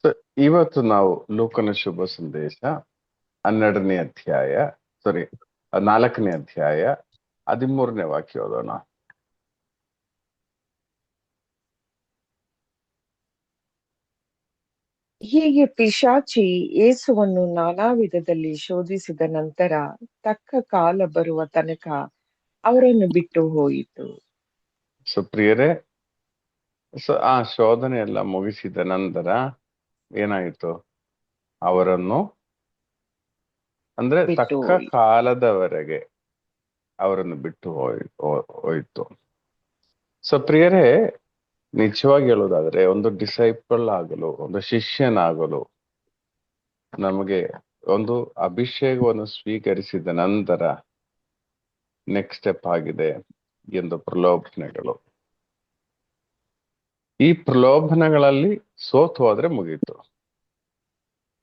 So, ಇವತ್ತು ನಾವು ಲೋಕನ ಶುಭ ಸಂದೇಶ 12ನೇ ಅಧ್ಯಾಯ, ಸಾರಿ 4ನೇ ಅಧ್ಯಾಯ 13ನೇ ವಾಕ್ಯ ಓದೋಣ. ಹೀಗೆ ಪಿಶಾಚಿ ಯೇಸುವನ್ನು ನಾನಾ ವಿಧದಲ್ಲಿ ಶೋಧಿಸಿದ ನಂತರ ತಕ್ಕ ಕಾಲ ಬರುವ ತನಕ ಅವರನ್ನು ಬಿಟ್ಟು ಹೋಯಿತು. ಸೊ ಪ್ರಿಯರೇ, ಆ ಶೋಧನೆ ಎಲ್ಲ ಮುಗಿಸಿದ ನಂತರ ಏನಾಯಿತು? ಅವರನ್ನು ಅಂದ್ರೆ ಬಿಟ್ಟು ತಕ್ಕ ಹೋಯಿತು. ಕಾಲದವರೆಗೆ ಅವರನ್ನು ಬಿಟ್ಟು ಹೋಯಿತು. ಸೊ ಪ್ರಿಯರೇ, ನಿಜವಾಗಿ ಹೇಳೋದಾದ್ರೆ ಒಂದು ಡಿಸೈಪಲ್ ಆಗಲು, ಒಂದು ಶಿಷ್ಯನಾಗಲು ನಮಗೆ ಒಂದು ಅಭಿಷೇಕವನ್ನು ಸ್ವೀಕರಿಸಿದ ನಂತರ ನೆಕ್ಸ್ಟ್ ಸ್ಟೆಪ್ ಆಗಿದೆ ಎಂದು ಪ್ರಲೋಭನೆಗಳು. ಈ ಪ್ರಲೋಭನೆಗಳಲ್ಲಿ ಸೋತು ಹೋದ್ರೆ ಮುಗೀತು.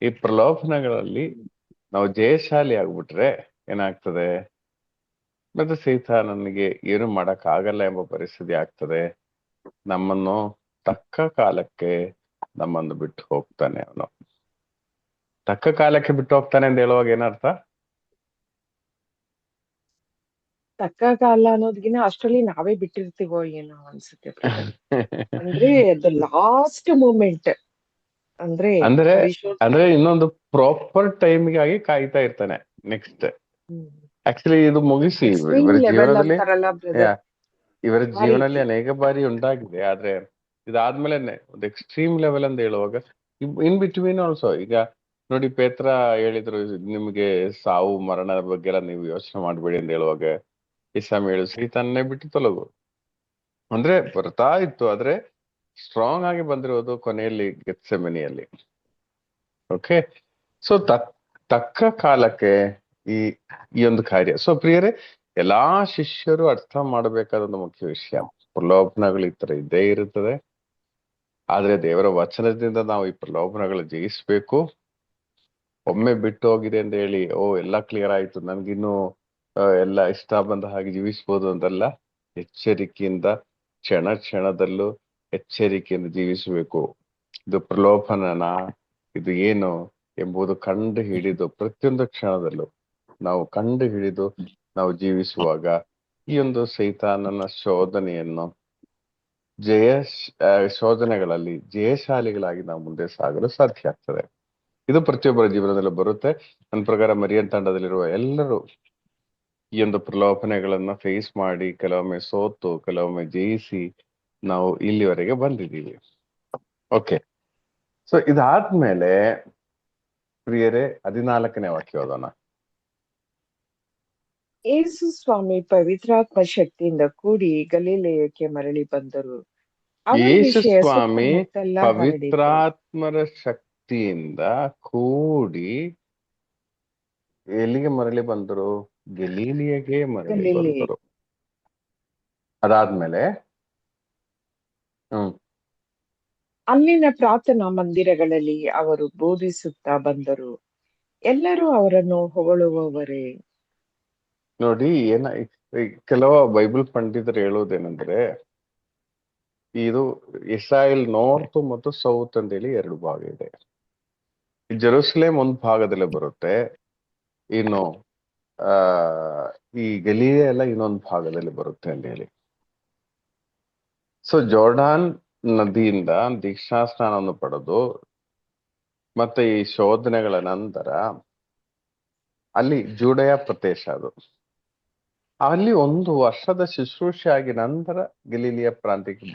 ಈ ಪ್ರಲೋಭನೆಗಳಲ್ಲಿ ನಾವು ಜಯಶಾಲಿ ಆಗ್ಬಿಟ್ರೆ ಏನಾಗ್ತದೆ? ಮತ್ತೆ ಸೈತಾನನಿಗೆ ಏನು ಮಾಡಕ್ ಆಗಲ್ಲ ಎಂಬ ಪರಿಸ್ಥಿತಿ ಆಗ್ತದೆ. ನಮ್ಮನ್ನು ತಕ್ಕ ಕಾಲಕ್ಕೆ ನಮ್ಮನ್ನು ಬಿಟ್ಟು ಹೋಗ್ತಾನೆ. ಅವನು ತಕ್ಕ ಕಾಲಕ್ಕೆ ಬಿಟ್ಟು ಹೋಗ್ತಾನೆ ಅಂತ ಹೇಳುವಾಗ ಏನರ್ಥ? ತಕ್ಕ ಕಾಲ ಅನ್ನೋದ್ಗಿನ ಅಷ್ಟರಲ್ಲಿ ನಾವೇ ಬಿಟ್ಟಿರ್ತೀವೋ ಏನೋ ಅನ್ಸುತ್ತೆ ಬ್ರದರ್. ಅಂದ್ರೆ ದ ಲಾಸ್ಟ್ ಮೂಮೆಂಟ್ ಅಂದ್ರೆ ಅಂದ್ರೆ ಅವಿಶ್ವಾಸ. ಇನ್ನೊಂದು ಪ್ರಾಪರ್ ಟೈಮ್ಗಾಗಿ ಕಾಯ್ತಾ ಇರ್ತಾನೆ. ನೆಕ್ಸ್ಟ್ ಆಕ್ಚುಲಿ ಇದು ಮುಗಿಸಿ ಎಕ್ಸ್ಟ್ರೀಮ್ ಇವರ ಲೆವೆಲ್ ಜೀವನದಲ್ಲಿ ಅಂತಾರಲ್ಲ ಬ್ರದರ್, ಇವರ ಆ ಜೀವನದಲ್ಲಿ ರೀತಿ. ಅನೇಕ ಬಾರಿ ಉಂಟಾಗಿದೆ. ಆದ್ರೆ ಇದಾದ್ಮೇಲೆ ಒಂದು ಎಕ್ಸ್ಟ್ರೀಮ್ ಲೆವೆಲ್ ಅಂತ ಹೇಳುವಾಗ ಇನ್ ಬಿಟ್ವೀನ್ ಆಲ್ಸೋ, ಈಗ ನೋಡಿ ಪೇತ್ರ ಹೇಳಿದ್ರು, ನಿಮ್ಗೆ ಸಾವು ಮರಣದ ಬಗ್ಗೆ ಎಲ್ಲ ನೀವು ಯೋಚನೆ ಮಾಡ್ಬೇಡಿ ಅಂತ ಹೇಳುವಾಗ ಇಸ್ಲಾಂ ಹೇಳು ಸೈತಾನ್ನೇ ಬಿಟ್ಟು ತೊಲಗು ಅಂದ್ರೆ ಬರ್ತಾ ಇತ್ತು. ಆದ್ರೆ ಸ್ಟ್ರಾಂಗ್ ಆಗಿ ಬಂದಿರೋದು ಕೊನೆಯಲ್ಲಿ ಗೆತ್ಸೆಮನಿಯಲ್ಲಿ. ಓಕೆ, ಸೊ ತಕ್ಕ ಕಾಲಕ್ಕೆ ಈ ಈ ಒಂದು ಕಾರ್ಯ. ಸೊ ಪ್ರಿಯರೇ, ಎಲ್ಲಾ ಶಿಷ್ಯರು ಅರ್ಥ ಮಾಡಬೇಕಾದ ಒಂದು ಮುಖ್ಯ ವಿಷಯ, ಪ್ರಲೋಭನೆಗಳು ಈ ತರ ಇದ್ದೇ ಇರುತ್ತದೆ. ಆದ್ರೆ ದೇವರ ವಚನದಿಂದ ನಾವು ಈ ಪ್ರಲೋಭನೆಗಳು ಜಯಿಸ್ಬೇಕು. ಒಮ್ಮೆ ಬಿಟ್ಟು ಹೋಗಿದೆ ಅಂತ ಹೇಳಿ ಎಲ್ಲ ಕ್ಲಿಯರ್ ಆಯ್ತು, ನನ್ಗಿನ್ನು ಎಲ್ಲ ಇಷ್ಟ ಬಂದ ಹಾಗೆ ಜೀವಿಸ್ಬೋದು ಅಂತಲ್ಲ. ಎಚ್ಚರಿಕೆಯಿಂದ ಕ್ಷಣ ಕ್ಷಣದಲ್ಲೂ ಎಚ್ಚರಿಕೆಯಿಂದ ಜೀವಿಸಬೇಕು. ಇದು ಪ್ರಲೋಭನನ, ಇದು ಏನು ಎಂಬುದು ಕಂಡು ಹಿಡಿದು ಪ್ರತಿಯೊಂದು ಕ್ಷಣದಲ್ಲೂ ನಾವು ಕಂಡು ಹಿಡಿದು ನಾವು ಜೀವಿಸುವಾಗ ಈ ಒಂದು ಸೈತಾನನ ಶೋಧನೆಯನ್ನು ಶೋಧನೆಗಳಲ್ಲಿ ಜಯಶಾಲಿಗಳಾಗಿ ನಾವು ಮುಂದೆ ಸಾಗಲು ಸಾಧ್ಯ ಆಗ್ತದೆ. ಇದು ಪ್ರತಿಯೊಬ್ಬರ ಜೀವನದಲ್ಲೂ ಬರುತ್ತೆ. ನನ್ನ ಪ್ರಕಾರ ಮರಿಯನ್ ತಂಡದಲ್ಲಿರುವ ಎಲ್ಲರೂ ಈ ಒಂದು ಪ್ರಲೋಭನೆಗಳನ್ನ ಫೇಸ್ ಮಾಡಿ, ಕೆಲವೊಮ್ಮೆ ಸೋತು, ಕೆಲವೊಮ್ಮೆ ಜಯಿಸಿ ನಾವು ಇಲ್ಲಿವರೆಗೆ ಬಂದಿದ್ದೀವಿ. ಓಕೆ, ಸೊ ಇದಾದ್ಮೇಲೆ ಪ್ರಿಯರೇ 14ನೇ ವಾಕ್ಯ ಓದೋಣ. ಯೇಸು ಸ್ವಾಮಿ ಪವಿತ್ರಾತ್ಮ ಶಕ್ತಿಯಿಂದ ಕೂಡಿ ಗಲಿಲಯಕ್ಕೆ ಮರಳಿ ಬಂದರು. ಅವರ ಯೇಸು ವಿಷಯ ಸ್ವಾಮಿ ಸುತ್ತಮುತ್ತೆಲ್ಲ ಹರಡಿತು. ಪವಿತ್ರಾತ್ಮರ ಶಕ್ತಿಯಿಂದ ಕೂಡಿ ಎಲ್ಲಿಗೆ ಮರಳಿ ಬಂದರು? ಗಲೀಲಿಯಗೆ ಮರಳಿ ಗಲಿಲಿ ಬಂದರು. ಅದಾದ್ಮೇಲೆ ಅಲ್ಲಿನ ಪ್ರಾರ್ಥನಾ ಮಂದಿರಗಳಲ್ಲಿ ಅವರು ಬೋಧಿಸುತ್ತಾ ಬಂದರು. ಎಲ್ಲರೂ ಅವರನ್ನು ಹೊಗಳುವವರೇ. ನೋಡಿ, ಕೆಲವು ಬೈಬಲ್ ಪಂಡಿತರು ಹೇಳೋದೇನೆಂದ್ರೆ, ಇದು ಇಸ್ರಾಯೇಲ್ ನಾರ್ತ್ ಮತ್ತು ಸೌತ್ ಅಂತೇಳಿ 2 ಭಾಗ ಇದೆ. ಜೆರೂಸಲೇಮ್ ಒಂದು ಭಾಗದಲ್ಲಿ ಬರುತ್ತೆ, ಇನ್ನು ಈ ಗಲೀಲೆ ಎಲ್ಲ ಇನ್ನೊಂದು ಭಾಗದಲ್ಲಿ ಬರುತ್ತೆ ಅಂತ ಹೇಳಿ. ಸೊ ಜೋರ್ಡಾನ್ ನದಿಯಿಂದ ದೀಕ್ಷಾ ಸ್ನಾನವನ್ನು ಪಡೆದು ಮತ್ತೆ ಈ ಶೋಧನೆಗಳ ನಂತರ ಅಲ್ಲಿ ಜೂಡಯ ಪ್ರದೇಶ, ಅದು ಅಲ್ಲಿ 1 ವರ್ಷದ ಶುಶ್ರೂಷೆ ಆಗಿ ನಂತರ ಗಲೀಲಿಯ ಪ್ರಾಂತ್ಯಕ್ಕೆ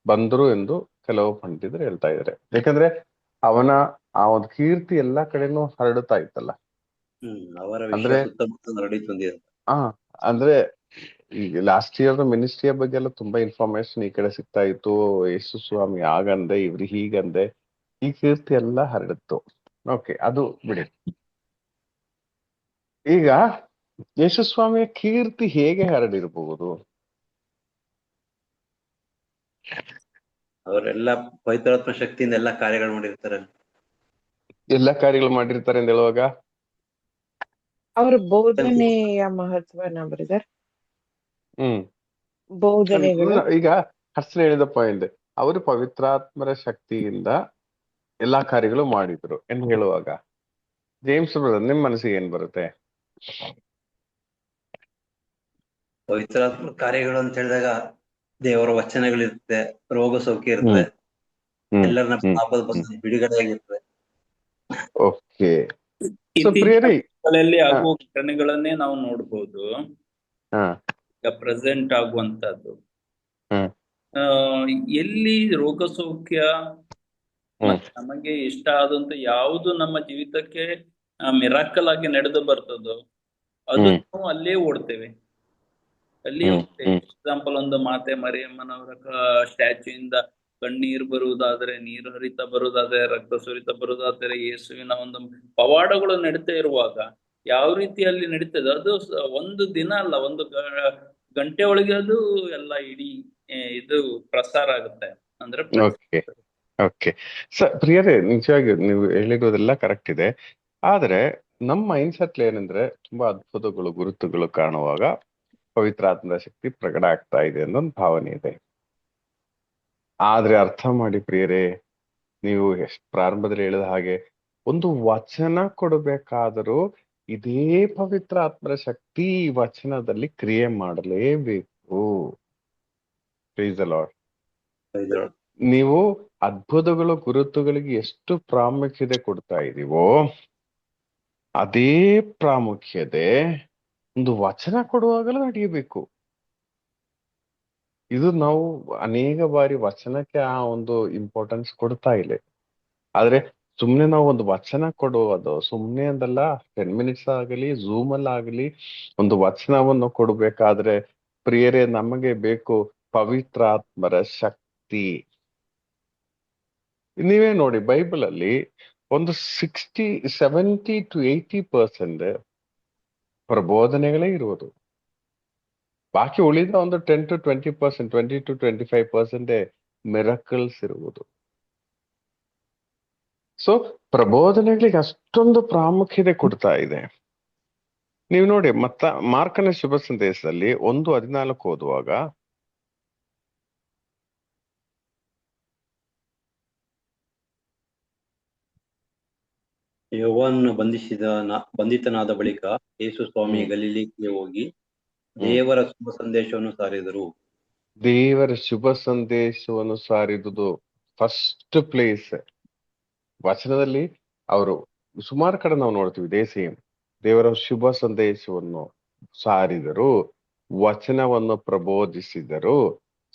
ಬಂದರು ಎಂದು ಕೆಲವು ಪಂಡಿತರು ಹೇಳ್ತಾ ಇದ್ದಾರೆ. ಯಾಕಂದ್ರೆ ಅವನ ಆ ಒಂದು ಕೀರ್ತಿ ಎಲ್ಲಾ ಕಡೆನೂ ಹರಡುತ್ತಾ ಇತ್ತಲ್ಲ. ಅಂದ್ರೆ ಅಂದ್ರೆ ಈಗ ಲಾಸ್ಟ್ ಇಯರ್ ಮಿನಿಸ್ಟ್ರಿಯ ಬಗ್ಗೆ ಎಲ್ಲ ತುಂಬಾ ಇನ್ಫಾರ್ಮೇಶನ್ ಈ ಕಡೆ ಸಿಗ್ತಾ ಇತ್ತು. ಯೇಸು ಸ್ವಾಮಿ ಆಗಂದೆ, ಇವ್ರು ಹೀಗಂದೆ, ಈ ಕೀರ್ತಿ ಎಲ್ಲ ಹರಡಿತ್ತು. ಓಕೆ, ಅದು ಬಿಡಿ. ಈಗ ಯೇಸುಸ್ವಾಮಿಯ ಕೀರ್ತಿ ಹೇಗೆ ಹರಡಿರಬಹುದು? ಅವರೆಲ್ಲ ಪವಿತ್ರಾತ್ಮ ಶಕ್ತಿಯಿಂದ ಎಲ್ಲಾ ಕಾರ್ಯಗಳು ಮಾಡಿರ್ತಾರೆ. ಎಲ್ಲ ಕಾರ್ಯಗಳು ಮಾಡಿರ್ತಾರೆ ಅಂತ ಹೇಳುವಾಗ ಅವರ ಬೋಧನೆಯ ಮಹತ್ವನ ಬ್ರದರ್. ಹ್ಮ್ ಬೋಧನೆಗಳು ಈಗ ಹರ್ಷನ್ ಹೇಳಿದ ಪಾಯಿಂಟ್, ಅವರು ಪವಿತ್ರಾತ್ಮರ ಶಕ್ತಿಯಿಂದ ಎಲ್ಲಾ ಕಾರ್ಯಗಳು ಮಾಡಿದ್ರು ಎಂದು ಹೇಳುವಾಗ ಜೇಮ್ಸ್ ಬ್ರದರ್ ನಿಮ್ ಮನಸ್ಸಿಗೆ ಏನ್ ಬರುತ್ತೆ? ಪವಿತ್ರಾತ್ಮ ಕಾರ್ಯಗಳು ಅಂತ ಹೇಳಿದಾಗ ದೇವರ ವಚನಗಳಿರುತ್ತೆ, ರೋಗ ಸೌಖ್ಯ ಇರುತ್ತೆ, ಎಲ್ಲರನ್ನ ಪಾಪದ ಬಂಧನ ಬಿಡುಗಡೆ ಆಗಿರ್ತದೆ. ಓಕೆ. ಸೊ ಇತ್ತೀಚಿನ ಪ್ರಿಯರೇ, ದಿನಗಳಲ್ಲಿ ಆಗುವ ಘಟನೆಗಳನ್ನೇ ನಾವು ನೋಡ್ಬೋದು. ಹಾ ಈಗ ಪ್ರೆಸೆಂಟ್ ಆಗುವಂತದ್ದು ಹ್ಮ್ ಆ, ಎಲ್ಲಿ ರೋಗ ಸೌಖ್ಯ ಮತ್ತೆ ನಮಗೆ ಇಷ್ಟ ಆದಂತ ಯಾವುದು ನಮ್ಮ ಜೀವಿತಕ್ಕೆ ಮಿರಾಕಲ್ ಆಗಿ ನಡೆದು ಬರ್ತದೋ ಅದು ನಾವು ಅಲ್ಲೇ ಓಡ್ತೇವೆ, ಅಲ್ಲೇ ಹೋಗ್ತೇವೆ. ಎಕ್ಸಾಂಪಲ್ ಒಂದು ಮಾತೆ ಮರಿಯಮ್ಮನವರ ಸ್ಟ್ಯಾಚ್ಯೂ ಇಂದ ಕಣ್ಣೀರು ಬರುವುದಾದರೆ, ನೀರು ಹರಿತ ಬರುವುದಾದರೆ, ರಕ್ತ ಸುರಿತ ಬರುವುದಾದರೆ, ಯೇಸುವಿನ ಒಂದು ಪವಾಡಗಳು ನಡೀತಾ ಇರುವಾಗ ಯಾವ ರೀತಿಯಲ್ಲಿ ನಡೀತದೆ ಅದು ಒಂದು ದಿನ ಅಲ್ಲ, ಒಂದು ಗಂಟೆ ಒಳಗೆ ಅದು ಎಲ್ಲ ಇಡೀ ಇದು ಪ್ರಸಾರ ಆಗುತ್ತೆ. ಅಂದ್ರೆ ಓಕೆ ಓಕೆ. ಪ್ರಿಯರೇ, ನಿಜವಾಗಿ ನೀವು ಹೇಳಿರೋದೆಲ್ಲ ಕರೆಕ್ಟ್ ಇದೆ. ಆದ್ರೆ ನಮ್ಮ ಮೈಂಡ್ ಸೆಟ್ ಏನಂದ್ರೆ ತುಂಬಾ ಅದ್ಭುತಗಳು ಗುರುತುಗಳು ಕಾಣುವಾಗ ಪವಿತ್ರಾತ್ಮದ ಶಕ್ತಿ ಪ್ರಕಟ ಆಗ್ತಾ ಇದೆ ಅನ್ನೋ ಒಂದು ಭಾವನೆ ಇದೆ. ಆದ್ರೆ ಅರ್ಥ ಮಾಡಿ ಪ್ರಿಯರೇ, ನೀವು ಎಷ್ಟು ಪ್ರಾರಂಭದಲ್ಲಿ ಹೇಳಿದ ಹಾಗೆ ಒಂದು ವಚನ ಕೊಡಬೇಕಾದರೂ ಇದೇ ಪವಿತ್ರಾತ್ಮರ ಶಕ್ತಿ ಈ ವಚನದಲ್ಲಿ ಕ್ರಿಯೆ ಮಾಡಲೇಬೇಕು. Please the lord. ನೀವು ಅದ್ಭುತಗಳು ಗುರುತುಗಳಿಗೆ ಎಷ್ಟು ಪ್ರಾಮುಖ್ಯತೆ ಕೊಡ್ತಾ ಇದೀವೋ ಅದೇ ಪ್ರಾಮುಖ್ಯತೆ ಒಂದು ವಚನ ಕೊಡುವಾಗಲೂ ನಡೆಯಬೇಕು. ಇದು ನಾವು ಅನೇಕ ಬಾರಿ ವಚನಕ್ಕೆ ಆ ಒಂದು ಇಂಪಾರ್ಟೆನ್ಸ್ ಕೊಡ್ತಾ ಇಲ್ಲ. ಆದ್ರೆ ಸುಮ್ನೆ ನಾವು ಒಂದು ವಚನ ಕೊಡುವುದು ಸುಮ್ನೆ ಅಂದಲ್ಲ, 10 ಮಿನಿಟ್ಸ್ ಆಗಲಿ ಝೂಮ್ ಅಲ್ಲಿ ಆಗಲಿ ಒಂದು ವಚನವನ್ನು ಕೊಡ್ಬೇಕಾದ್ರೆ ಪ್ರಿಯರೇ, ನಮಗೆ ಬೇಕು ಪವಿತ್ರಾತ್ಮರ ಶಕ್ತಿ. ನೀವೇ ನೋಡಿ, ಬೈಬಲ್ ಅಲ್ಲಿ ಒಂದು 70 to 80% ಪ್ರಬೋಧನೆಗಳೇ ಇರುವುದು. ಬಾಕಿ ಉಳಿದ ಒಂದು 10 to 20%, 20 to 25% ಮಿರಕಲ್ಸ್ ಇರುವುದು. ಸೊ ಪ್ರಬೋಧನೆಗಳಿಗೆ ಅಷ್ಟೊಂದು ಪ್ರಾಮುಖ್ಯತೆ ಕೊಡ್ತಾ ಇದೆ. ನೀವು ನೋಡಿ, ಮಾರ್ಕನ ಶುಭ ಸಂದೇಶದಲ್ಲಿ 1:14 ಓದುವಾಗ, ಯೋವಾನನು ಬಂಧಿತನಾದ ಬಳಿಕ ಯೇಸು ಸ್ವಾಮಿ ಗಲಿಲಿಗೆ ಹೋಗಿ ದೇವರ ಶುಭ ಸಂದೇಶವನ್ನು ಸಾರಿದರು. ದೇವರ ಶುಭ ಸಂದೇಶವನ್ನು ಸಾರಿದುದು ಫಸ್ಟ್ ಪ್ಲೇಸ್. ವಚನದಲ್ಲಿ ಅವರು ಸುಮಾರು ಕಡೆ ನಾವು ನೋಡ್ತೀವಿ ದೇವರ ಶುಭ ಸಂದೇಶವನ್ನು ಸಾರಿದರು, ವಚನವನ್ನು ಪ್ರಬೋಧಿಸಿದರು.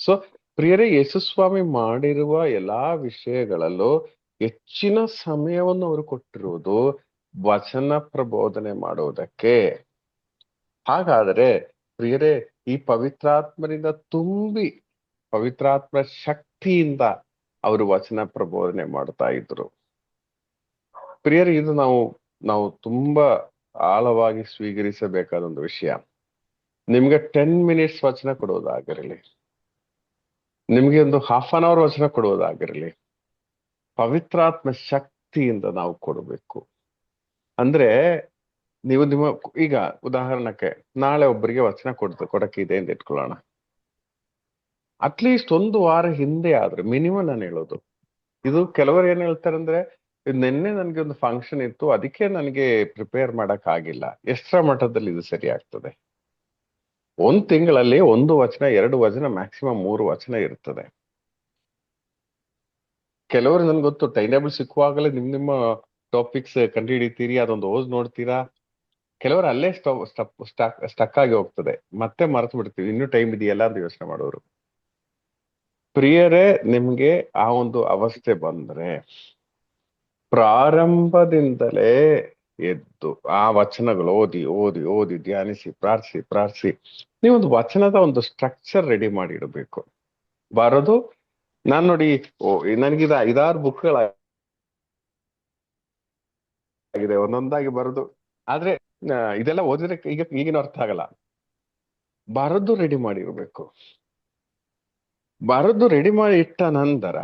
ಸೊ ಪ್ರಿಯರೇ, ಯೇಸುಸ್ವಾಮಿ ಮಾಡಿರುವ ಎಲ್ಲಾ ವಿಷಯಗಳಲ್ಲೂ ಹೆಚ್ಚಿನ ಸಮಯವನ್ನು ಅವರು ಕೊಟ್ಟಿರುವುದು ವಚನ ಪ್ರಬೋಧನೆ ಮಾಡುವುದಕ್ಕೆ. ಹಾಗಾದರೆ ಪ್ರಿಯರೇ, ಈ ಪವಿತ್ರಾತ್ಮರಿಂದ ತುಂಬಿ ಪವಿತ್ರಾತ್ಮ ಶಕ್ತಿಯಿಂದ ಅವರು ವಚನ ಪ್ರಬೋಧನೆ ಮಾಡ್ತಾ ಇದ್ರು. ಪ್ರಿಯರೇ, ಇದು ನಾವು ತುಂಬಾ ಆಳವಾಗಿ ಸ್ವೀಕರಿಸಬೇಕಾದ ಒಂದು ವಿಷಯ. ನಿಮ್ಗೆ 10 ಮಿನಿಟ್ಸ್ ವಚನ ಕೊಡುವುದಾಗಿರಲಿ, ನಿಮ್ಗೆ ಒಂದು 1/2 hour ವಚನ ಕೊಡುವುದಾಗಿರಲಿ, ಪವಿತ್ರಾತ್ಮ ಶಕ್ತಿಯಿಂದ ನಾವು ಕೊಡಬೇಕು. ಅಂದ್ರೆ ನೀವು ಈಗ ಉದಾಹರಣಕ್ಕೆ ನಾಳೆ ಒಬ್ಬರಿಗೆ ವಚನ ಕೊಡಕ್ಕಿದೆ ಅಂತ ಇಟ್ಕೊಳ್ಳೋಣ. ಅಟ್ಲೀಸ್ಟ್ 1 ವಾರ ಹಿಂದೆ ಆದ್ರೆ ಮಿನಿಮಮ್ ನಾನು ಹೇಳೋದು ಇದು. ಕೆಲವರು ಏನ್ ಹೇಳ್ತಾರೆ ಅಂದ್ರೆ, ನಿನ್ನೆ ನನ್ಗೆ ಒಂದು ಫಂಕ್ಷನ್ ಇತ್ತು, ಅದಕ್ಕೆ ನನಗೆ ಪ್ರಿಪೇರ್ ಮಾಡಕ್ ಆಗಿಲ್ಲ. ಎಷ್ಟರ ಮಟ್ಟದಲ್ಲಿ ಇದು ಸರಿ ಆಗ್ತದೆ? 1 ತಿಂಗಳಲ್ಲಿ 1 ವಚನ, 2 ವಚನ, ಮ್ಯಾಕ್ಸಿಮಮ್ 3 ವಚನ ಇರ್ತದೆ. ಕೆಲವರು ನನ್ಗೆ ಗೊತ್ತು, ಟೈಮ್ ಸಿಕ್ಕುವಾಗಲೇ ನಿಮ್ಮ ಟಾಪಿಕ್ಸ್ ಕಂಡು ಹಿಡಿತೀರಿ, ಅದೊಂದು ಓದ್ ನೋಡ್ತೀರಾ. ಕೆಲವರು ಅಲ್ಲೇ ಸ್ಟಕ್ ಆಗಿ ಹೋಗ್ತದೆ, ಮತ್ತೆ ಮರೆತು ಬಿಡ್ತೀವಿ, ಇನ್ನೂ ಟೈಮ್ ಇದೆಯಲ್ಲ ಅಂತ ಯೋಚನೆ ಮಾಡೋರು. ಪ್ರಿಯರೇ, ನಿಮ್ಗೆ ಆ ಒಂದು ಅವಸ್ಥೆ ಬಂದ್ರೆ ಪ್ರಾರಂಭದಿಂದಲೇ ಎದ್ದು ಆ ವಚನಗಳು ಓದಿ ಓದಿ ಓದಿ ಧ್ಯಾನಿಸಿ ಪ್ರಾರ್ಥಿಸಿ ನೀವೊಂದು ವಚನದ ಒಂದು ಸ್ಟ್ರಕ್ಚರ್ ರೆಡಿ ಮಾಡಿ ಇಡಬೇಕು. ಬರೋದು ನಾನ್ ನೋಡಿ, ನನಗಿದ 5-6 ಬುಕ್ಗಳಾಗಿದೆ, ಒಂದೊಂದಾಗಿ ಬರೋದು. ಆದ್ರೆ ಇದೆಲ್ಲ ಓದಿದ್ರೆ ಈಗಿನ ಅರ್ಥ ಆಗಲ್ಲ. ಬರೋದು ರೆಡಿ ಮಾಡಿ ಇರ್ಬೇಕು. ಬರೋದು ರೆಡಿ ಮಾಡಿ ಇಟ್ಟ ನಂತರ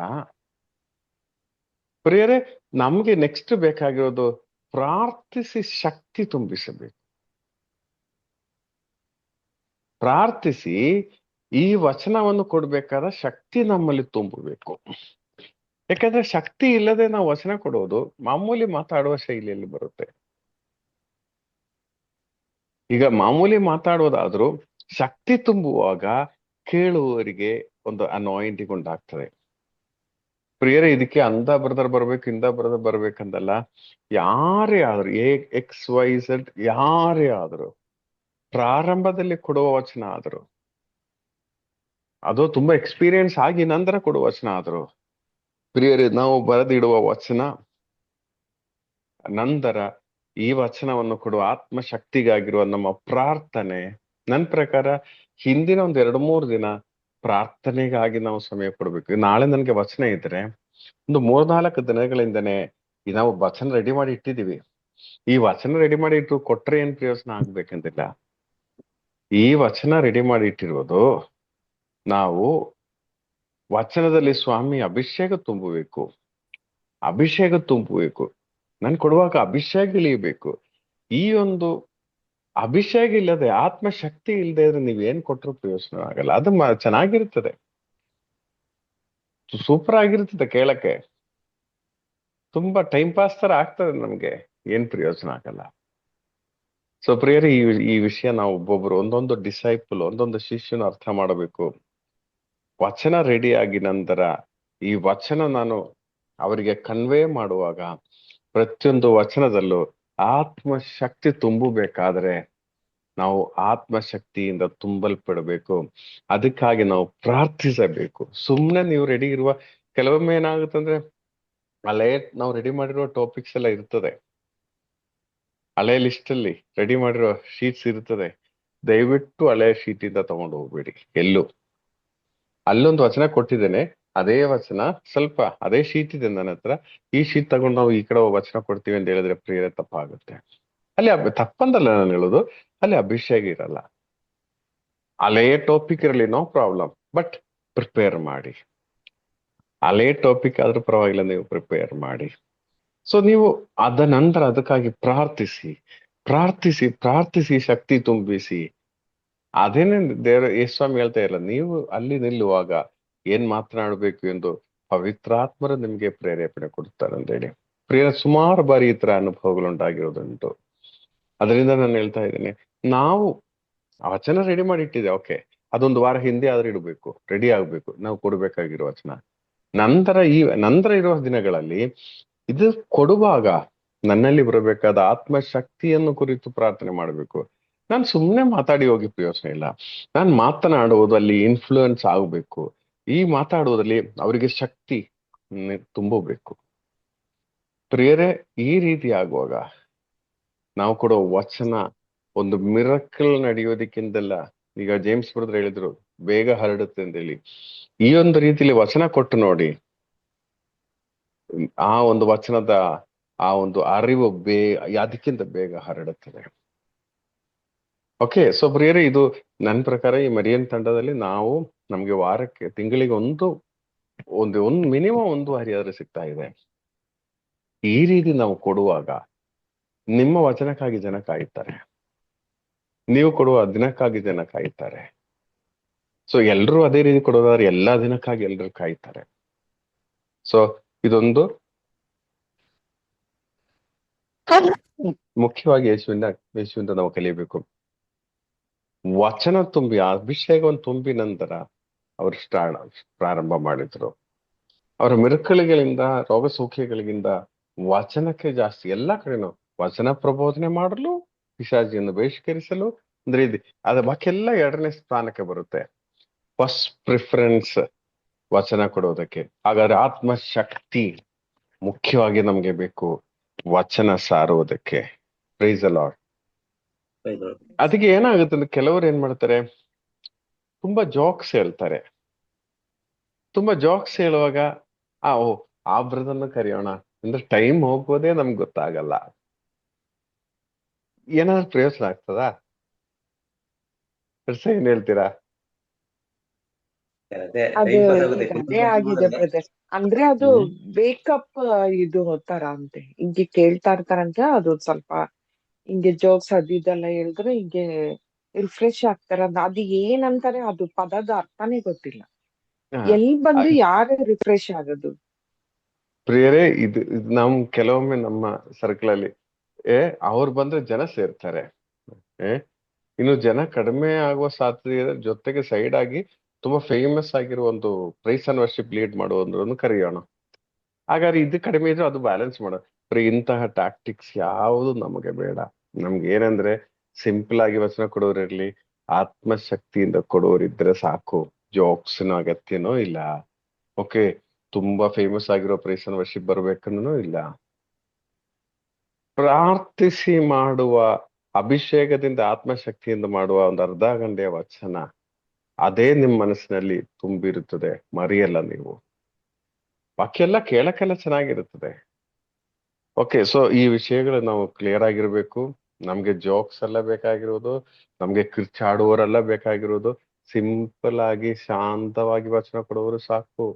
ಪ್ರಿಯರೇ, ನಮ್ಗೆ ನೆಕ್ಸ್ಟ್ ಬೇಕಾಗಿರೋದು ಪ್ರಾರ್ಥಿಸಿ ಶಕ್ತಿ ತುಂಬಿಸಬೇಕು. ಪ್ರಾರ್ಥಿಸಿ ಈ ವಚನವನ್ನು ಕೊಡ್ಬೇಕಾದ್ರೆ ಶಕ್ತಿ ನಮ್ಮಲ್ಲಿ ತುಂಬಬೇಕು. ಯಾಕಂದ್ರೆ ಶಕ್ತಿ ಇಲ್ಲದೆ ನಾವು ವಚನ ಕೊಡೋದು ಮಾಮೂಲಿ ಮಾತಾಡುವ ಶೈಲಿಯಲ್ಲಿ ಬರುತ್ತೆ. ಈಗ ಮಾಮೂಲಿ ಮಾತಾಡೋದಾದ್ರೂ ಶಕ್ತಿ ತುಂಬುವಾಗ ಕೇಳುವವರಿಗೆ ಒಂದು ಅನಾಯಿಂಟಿಂಗ್ ಉಂಟಾಗ್ತದೆ. ಪ್ರಿಯರೇ, ಇದಕ್ಕೆ ಅಂದ ಬ್ರದರ್ ಬರ್ಬೇಕು, ಇಂದ ಬ್ರದರ್ ಬರ್ಬೇಕಂದಲ್ಲ. ಯಾರೇ ಆದ್ರು, XYZ ಯಾರೇ ಆದ್ರು, ಪ್ರಾರಂಭದಲ್ಲಿ ಕೊಡುವ ವಚನ ಆದ್ರು, ಅದು ತುಂಬಾ ಎಕ್ಸ್ಪೀರಿಯನ್ಸ್ ಆಗಿ ನಂತರ ಕೊಡುವ ವಚನ ಆದ್ರು, ಪ್ರಿಯರೇ, ನಾವು ಬರೆದಿಡುವ ವಚನ ನಂತರ ಈ ವಚನವನ್ನು ಕೊಡುವ ಆತ್ಮಶಕ್ತಿಗಾಗಿರುವ ನಮ್ಮ ಪ್ರಾರ್ಥನೆ, ನನ್ನ ಪ್ರಕಾರ ಹಿಂದಿನ ಒಂದ್ 2-3 ದಿನ ಪ್ರಾರ್ಥನೆಗಾಗಿ ನಾವು ಸಮಯ ಕೊಡ್ಬೇಕು. ನಾಳೆ ನನ್ಗೆ ವಚನ ಇದ್ರೆ ಒಂದು 3-4 ದಿನಗಳಿಂದನೇ ನಾವು ವಚನ ರೆಡಿ ಮಾಡಿ ಇಟ್ಟಿದೀವಿ. ಈ ವಚನ ರೆಡಿ ಮಾಡಿ ಇಟ್ಟು ಕೊಟ್ರೆ ಏನ್ ಪ್ರಯೋಜನ ಆಗ್ಬೇಕಂತಿಲ್ಲ. ಈ ವಚನ ರೆಡಿ ಮಾಡಿ ಇಟ್ಟಿರೋದು ನಾವು ವಚನದಲ್ಲಿ ಸ್ವಾಮಿ ಅಭಿಷೇಕ ತುಂಬಬೇಕು, ಅಭಿಷೇಕ ತುಂಬಬೇಕು. ನನ್ ಕೊಡುವಾಗ ಅಭಿಷೇಕ ಇಳಿಯಬೇಕು. ಈ ಒಂದು ಅಭಿಷೇಕ ಇಲ್ಲದೆ, ಆತ್ಮಶಕ್ತಿ ಇಲ್ಲದೆ ಇದ್ರೆ ನೀವೇನ್ ಕೊಟ್ಟರು ಪ್ರಯೋಜನ ಆಗಲ್ಲ. ಅದು ಚೆನ್ನಾಗಿರ್ತದೆ, ಸೂಪರ್ ಆಗಿರ್ತದೆ, ಕೇಳಕ್ಕೆ ತುಂಬಾ ಟೈಮ್ ಪಾಸ್ ತರ ಆಗ್ತದೆ, ನಮ್ಗೆ ಏನ್ ಪ್ರಯೋಜನ ಆಗಲ್ಲ. ಸೊ ಪ್ರಿಯರೇ, ಈ ವಿಷಯ ನಾವು ಒಬ್ಬೊಬ್ರು ಒಂದೊಂದು ಡಿಸೈಪಲ್, ಒಂದೊಂದು ಶಿಷ್ಯನ ಅರ್ಥ ಮಾಡಬೇಕು. ವಚನ ರೆಡಿ ಆಗಿ ನಂತರ ಈ ವಚನ ನಾನು ಅವರಿಗೆ ಕನ್ವೆ ಮಾಡುವಾಗ ಪ್ರತಿಯೊಂದು ವಚನದಲ್ಲೂ ಆತ್ಮಶಕ್ತಿ ತುಂಬಬೇಕಾದ್ರೆ ನಾವು ಆತ್ಮಶಕ್ತಿಯಿಂದ ತುಂಬಲ್ಪಡಬೇಕು. ಅದಕ್ಕಾಗಿ ನಾವು ಪ್ರಾರ್ಥಿಸಬೇಕು. ಸುಮ್ನೆ ನೀವು ರೆಡಿ ಇರುವ, ಕೆಲವೊಮ್ಮೆ ಏನಾಗುತ್ತಂದ್ರೆ ಹಳೆ ನಾವು ರೆಡಿ ಮಾಡಿರೋ ಟಾಪಿಕ್ಸ್ ಎಲ್ಲ ಇರ್ತದೆ, ಹಳೆ ಲಿಸ್ಟ್ ಅಲ್ಲಿ ರೆಡಿ ಮಾಡಿರೋ ಶೀಟ್ಸ್ ಇರ್ತದೆ. ದಯವಿಟ್ಟು ಹಳೆ ಶೀಟ್ ಇಂದ ತಗೊಂಡು ಹೋಗ್ಬೇಡಿ ಎಲ್ಲೂ. ಅಲ್ಲೊಂದು ವಚನ ಕೊಟ್ಟಿದ್ದೇನೆ, ಅದೇ ವಚನ ಸ್ವಲ್ಪ ಅದೇ ಶೀಟ್ ಇದೆ ನನ್ನ ಹತ್ರ, ಈ ಶೀಟ್ ತಗೊಂಡು ನಾವು ಈ ಕಡೆ ವಚನ ಕೊಡ್ತೀವಿ ಅಂತ ಹೇಳಿದ್ರೆ ಪ್ರಿಯರೇ ತಪ್ಪಾಗುತ್ತೆ. ಅಲ್ಲಿ ತಪ್ಪಂದಲ್ಲ ನಾನು ಹೇಳೋದು, ಅಲ್ಲಿ ಅಭಿಷೇಕ ಇರಲ್ಲ. ಹಳೇ ಟಾಪಿಕ್ ಇರಲಿ, ನೋ ಪ್ರಾಬ್ಲಮ್, ಬಟ್ ಪ್ರಿಪೇರ್ ಮಾಡಿ. ಹಳೇ ಟಾಪಿಕ್ ಆದ್ರೂ ಪರವಾಗಿಲ್ಲ, ನೀವು ಪ್ರಿಪೇರ್ ಮಾಡಿ. ಸೊ ನೀವು ಅದ ನಂತರ ಅದಕ್ಕಾಗಿ ಪ್ರಾರ್ಥಿಸಿ ಪ್ರಾರ್ಥಿಸಿ ಪ್ರಾರ್ಥಿಸಿ ಶಕ್ತಿ ತುಂಬಿಸಿ. ಅದೇನೇ ದೇವರ ಯೇಸ್ವಾಮಿ ಹೇಳ್ತಾ ಇಲ್ಲ, ನೀವು ಅಲ್ಲಿ ನಿಲ್ಲುವಾಗ ಏನ್ ಮಾತನಾಡಬೇಕು ಎಂದು ಪವಿತ್ರಾತ್ಮರು ನಿಮ್ಗೆ ಪ್ರೇರೇಪಣೆ ಕೊಡ್ತಾರೆ ಅಂತೇಳಿ. ಪ್ರಿಯ, ಸುಮಾರು ಬಾರಿ ಈ ತರ ಅನುಭವಗಳುಂಟಾಗಿರೋದುಂಟು. ಅದರಿಂದ ನಾನು ಹೇಳ್ತಾ ಇದ್ದೇನೆ, ನಾವು ವಚನ ರೆಡಿ ಮಾಡಿ ಇಟ್ಟಿದೆ, ಓಕೆ, ಅದೊಂದು ವಾರ ಹಿಂದೆ ಆದ್ರೂ ಇಡಬೇಕು, ರೆಡಿ ಆಗ್ಬೇಕು ನಾವು ಕೊಡ್ಬೇಕಾಗಿರೋ ವಚನ. ನಂತರ ಇರುವ ದಿನಗಳಲ್ಲಿ ಇದು ಕೊಡುವಾಗ ನನ್ನಲ್ಲಿ ಬರಬೇಕಾದ ಆತ್ಮಶಕ್ತಿಯನ್ನು ಕುರಿತು ಪ್ರಾರ್ಥನೆ ಮಾಡಬೇಕು. ನಾನು ಸುಮ್ಮನೆ ಮಾತಾಡಿ ಹೋಗಿ ಪ್ರಯೋಜನ ಇಲ್ಲ. ನಾನು ಮಾತನಾಡುವುದು ಅಲ್ಲಿ ಇನ್ಫ್ಲೂಯೆನ್ಸ್ ಆಗಬೇಕು. ಈ ಮಾತಾಡುವುದಲ್ಲಿ ಅವರಿಗೆ ಶಕ್ತಿ ತುಂಬಬೇಕು. ಪ್ರಿಯರೇ, ಈ ರೀತಿ ಆಗುವಾಗ ನಾವು ಕೊಡೋ ವಚನ ಒಂದು ಮಿರಕಲ್ ನಡೆಯೋದಕ್ಕಿಂತಲ್ಲ. ಈಗ ಜೇಮ್ಸ್ ಬ್ರದರ್ ಹೇಳಿದ್ರು ಬೇಗ ಹರಡುತ್ತೆ ಅಂತ ಹೇಳಿ. ಈ ಒಂದು ರೀತಿಯಲ್ಲಿ ವಚನ ಕೊಟ್ಟು ನೋಡಿ, ಆ ಒಂದು ವಚನದ ಆ ಒಂದು ಅರಿವು ಅದಕ್ಕಿಂತ ಬೇಗ ಹರಡುತ್ತದೆ. ಓಕೆ, ಸೊ ಪ್ರಿಯರೇ, ಇದು ನನ್ನ ಪ್ರಕಾರ ಈ ಮರಿಯನ್ ತಂಡದಲ್ಲಿ ನಾವು ನಮ್ಗೆ ವಾರಕ್ಕೆ, ತಿಂಗಳಿಗೆ ಒಂದು ಮಿನಿಮಮ್ 1 ವಾರ ಆದ್ರೆ ಸಿಗ್ತಾ ಇದೆ. ಈ ರೀತಿ ನಾವು ಕೊಡುವಾಗ ನಿಮ್ಮ ವಚನಕ್ಕಾಗಿ ಜನ ಕಾಯುತ್ತಾರೆ, ನೀವು ಕೊಡುವ ದಿನಕ್ಕಾಗಿ ಜನ ಕಾಯುತ್ತಾರೆ. ಸೊ ಎಲ್ರೂ ಅದೇ ರೀತಿ ಕೊಡೋದಾದ್ರೆ ಎಲ್ಲಾ ದಿನಕ್ಕಾಗಿ ಎಲ್ರು ಕಾಯ್ತಾರೆ. ಸೊ ಇದೊಂದು ಮುಖ್ಯವಾಗಿ ಯೇಸುವಿಂದ ನಾವು ಕಲಿಯಬೇಕು. ವಚನ ತುಂಬಿ, ಅಭಿಷೇಕವನ್ನು ತುಂಬಿ ನಂತರ ಅವರು ಪ್ರಾರಂಭ ಮಾಡಿದ್ರು. ಅವರ ಮಿರಕಲ್ಗಳಿಂದ, ರೋಗ ಸೌಖ್ಯಗಳಿಗಿಂತ ವಚನಕ್ಕೆ ಜಾಸ್ತಿ. ಎಲ್ಲಾ ಕಡೆನೂ ವಚನ ಪ್ರಬೋಧನೆ ಮಾಡಲು, ಪಿಶಾಚಿಯನ್ನು ಬಹಿಷ್ಕರಿಸಲು, ಅಂದ್ರೆ ಅದ ಬಾಕಿಯೆಲ್ಲ 2ನೇ ಸ್ಥಾನಕ್ಕೆ ಬರುತ್ತೆ. ಫಸ್ಟ್ ಪ್ರಿಫರೆನ್ಸ್ ವಚನ ಕೊಡೋದಕ್ಕೆ. ಹಾಗಾದ್ರೆ ಆತ್ಮಶಕ್ತಿ ಮುಖ್ಯವಾಗಿ ನಮ್ಗೆ ಬೇಕು ವಚನ ಸಾರುವುದಕ್ಕೆ. Price the lord. ಅದಕ್ಕೆ ಏನಾಗುತ್ತೆ ಅಂದ್ರೆ, ಕೆಲವರು ಏನ್ ಮಾಡ್ತಾರೆ, ತುಂಬಾ ಜೋಕ್ಸ್ ಹೇಳ್ತಾರೆ. ತುಂಬಾ ಜೋಕ್ಸ್ ಹೇಳುವಾಗ ಆ ಬ್ರದರ್ನ ಕರೆಯೋಣ ಅಂದ್ರೆ ಟೈಮ್ ಹೋಗೋದೇ ನಮ್ಗೆ ಗೊತ್ತಾಗಲ್ಲ. ಏನಾದ್ರು ಪ್ರಯೋಜನ ಆಗ್ತದಾ? ಏನ್ ಹೇಳ್ತೀರಾ? ಅದೇ ಆಗಿದೆ ಬ್ರದರ್. ಅಂದ್ರೆ ಅದು ಬೇಕಪ್ ಇದು ತರ ಅಂತೆ, ಹಿಂಗೆ ಕೇಳ್ತಾ ಇರ್ತಾರಂತೆ. ಅದು ಸ್ವಲ್ಪ ಹಿಂಗೆ ಜೋಕ್ಸ್ ಇದೆಲ್ಲ ಹೇಳಿದ್ರೆ ಹಿಂಗೆ ರಿಫ್ರೆಶ್ ಆಗ್ತಾರಂತ ಅದು ಏನಂತಾನೆ ಅದು ಪದದ ಅರ್ಥನೇ ಗೊತ್ತಿಲ್ಲ. ಹಾ. ಎಲ್ಲಿ ಬಂದು ಆ- ಯಾರು ರಿಫ್ರೆಶ್ ಆಗೋದು? ಪ್ರಿಯರೇ, ಇದು ಕೆಲವೊಮ್ಮೆ ನಮ್ಮ ಸರ್ಕಲ್ ಅಲ್ಲಿ ಅವ್ರು ಬಂದ್ರೆ ಜನ ಸೇರ್ತಾರೆ. ಏ ಇನ್ನು ಜನ ಕಡಿಮೆ ಆಗುವ ಸಾಧ್ಯತೆ ಇದೆ. ಜೊತೆಗೆ ಸೈಡ್ ಆಗಿ ತುಂಬಾ ಫೇಮಸ್ ಆಗಿರುವ ಒಂದು ಪ್ರೈಸ್ ಅಂಡ್ ವರ್ಷಿಪ್ ಲೀಡ್ ಮಾಡುವಂದ್ರನ್ನು ಕರೆಯೋಣ. ಹಾಗಾದ್ರೆ ಇದು ಕಡಿಮೆ ಇದ್ರೆ ಅದು ಬ್ಯಾಲೆನ್ಸ್ ಮಾಡೋ. ಇಂತಹ ಟ್ಯಾಕ್ಟಿಕ್ಸ್ ಯಾವುದು ನಮಗೆ ಬೇಡ. ನಮ್ಗೆ ಏನಂದ್ರೆ ಸಿಂಪಲ್ ಆಗಿ ವಚನ ಕೊಡೋರಿರ್ಲಿ, ಆತ್ಮಶಕ್ತಿಯಿಂದ ಕೊಡೋರಿದ್ರೆ ಸಾಕು. ಜೋಕ್ಸ್ನ ಅಗತ್ಯನೂ ಇಲ್ಲ. ಓಕೆ, ತುಂಬಾ ಫೇಮಸ್ ಆಗಿರೋ ಪ್ರೈಸ್ ಅಂಡ್ ವರ್ಷಿಪ್ ಬರ್ಬೇಕನ್ನೂ ಇಲ್ಲ. ಪ್ರಾರ್ಥಿಸಿ ಮಾಡುವ, ಅಭಿಷೇಕದಿಂದ ಆತ್ಮಶಕ್ತಿಯಿಂದ ಮಾಡುವ ಒಂದು ಅರ್ಧ ಗಂಟೆಯ ವಚನ, ಅದೇ ನಿಮ್ ಮನಸ್ಸಿನಲ್ಲಿ ತುಂಬಿರುತ್ತದೆ. ಮರೆಯಲ್ಲ ನೀವು. ವಾಕ್ಯ ಎಲ್ಲ ಕೇಳಕ್ಕೆಲ್ಲ ಚೆನ್ನಾಗಿರುತ್ತದೆ. ಓಕೆ, ಸೊ ಈ ವಿಷಯಗಳು ನಾವು ಕ್ಲಿಯರ್ ಆಗಿರ್ಬೇಕು. ನಮ್ಗೆ ಜೋಕ್ಸ್ ಎಲ್ಲ ಬೇಕಾಗಿರೋದು, ನಮ್ಗೆ ಕಿರ್ಚಾಡುವವರೆಲ್ಲ ಬೇಕಾಗಿರೋದು, ಸಿಂಪಲ್ ಆಗಿ ಶಾಂತವಾಗಿ ವಚನ ಕೊಡುವವರು ಸಾಕು.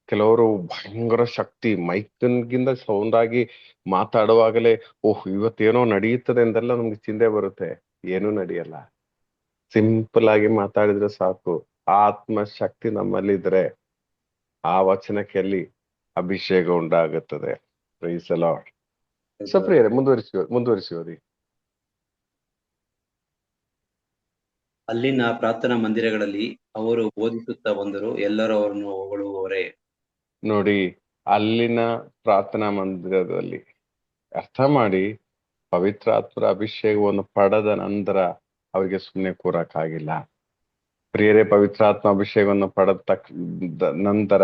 ಕೆಲವರು ಭಯಂಕರ ಶಕ್ತಿ, ಮೈಕ್ಗಿಂತ ಸೌಂಡ್ ಆಗಿ ಮಾತಾಡುವಾಗಲೇ ಓಹ್ ಇವತ್ತೇನೋ ನಡೆಯುತ್ತದೆ ಅಂತೆಲ್ಲ ನಮ್ಗೆ ಚಿಂತೆ ಬರುತ್ತೆ. ಏನೂ ನಡೆಯಲ್ಲ. ಸಿಂಪಲ್ ಆಗಿ ಮಾತಾಡಿದ್ರೆ ಸಾಕು. ಆತ್ಮ ಶಕ್ತಿ ನಮ್ಮಲ್ಲಿದ್ರೆ ಆ ವಚನಕ್ಕೆ ಅಲ್ಲಿ ಅಭಿಷೇಕ ಉಂಟಾಗುತ್ತದೆ. Price the lord. ಸೊ ಪ್ರಿಯರೇ, ಮುಂದುವರಿಸಿ ಓದಿ. ಅಲ್ಲಿನ ಪ್ರಾರ್ಥನಾ ಮಂದಿರಗಳಲ್ಲಿ ಅವರು ಬೋಧಿಸುತ್ತಾ ಬಂದರು, ಎಲ್ಲರೂ ಅವರನ್ನು ಹೊಗಳುವವರೇ. ನೋಡಿ, ಅಲ್ಲಿನ ಪ್ರಾರ್ಥನಾ ಮಂದಿರದಲ್ಲಿ ಅರ್ಥ ಮಾಡಿ, ಪವಿತ್ರಾತ್ಮರ ಅಭಿಷೇಕವನ್ನು ಪಡೆದ ನಂತರ ಅವರಿಗೆ ಸುಮ್ಮನೆ ಕೂರಕ್ಕಾಗಿಲ್ಲ. ಪ್ರಿಯರೇ, ಪವಿತ್ರಾತ್ಮ ಅಭಿಷೇಕವನ್ನು ಪಡೆದ ನಂತರ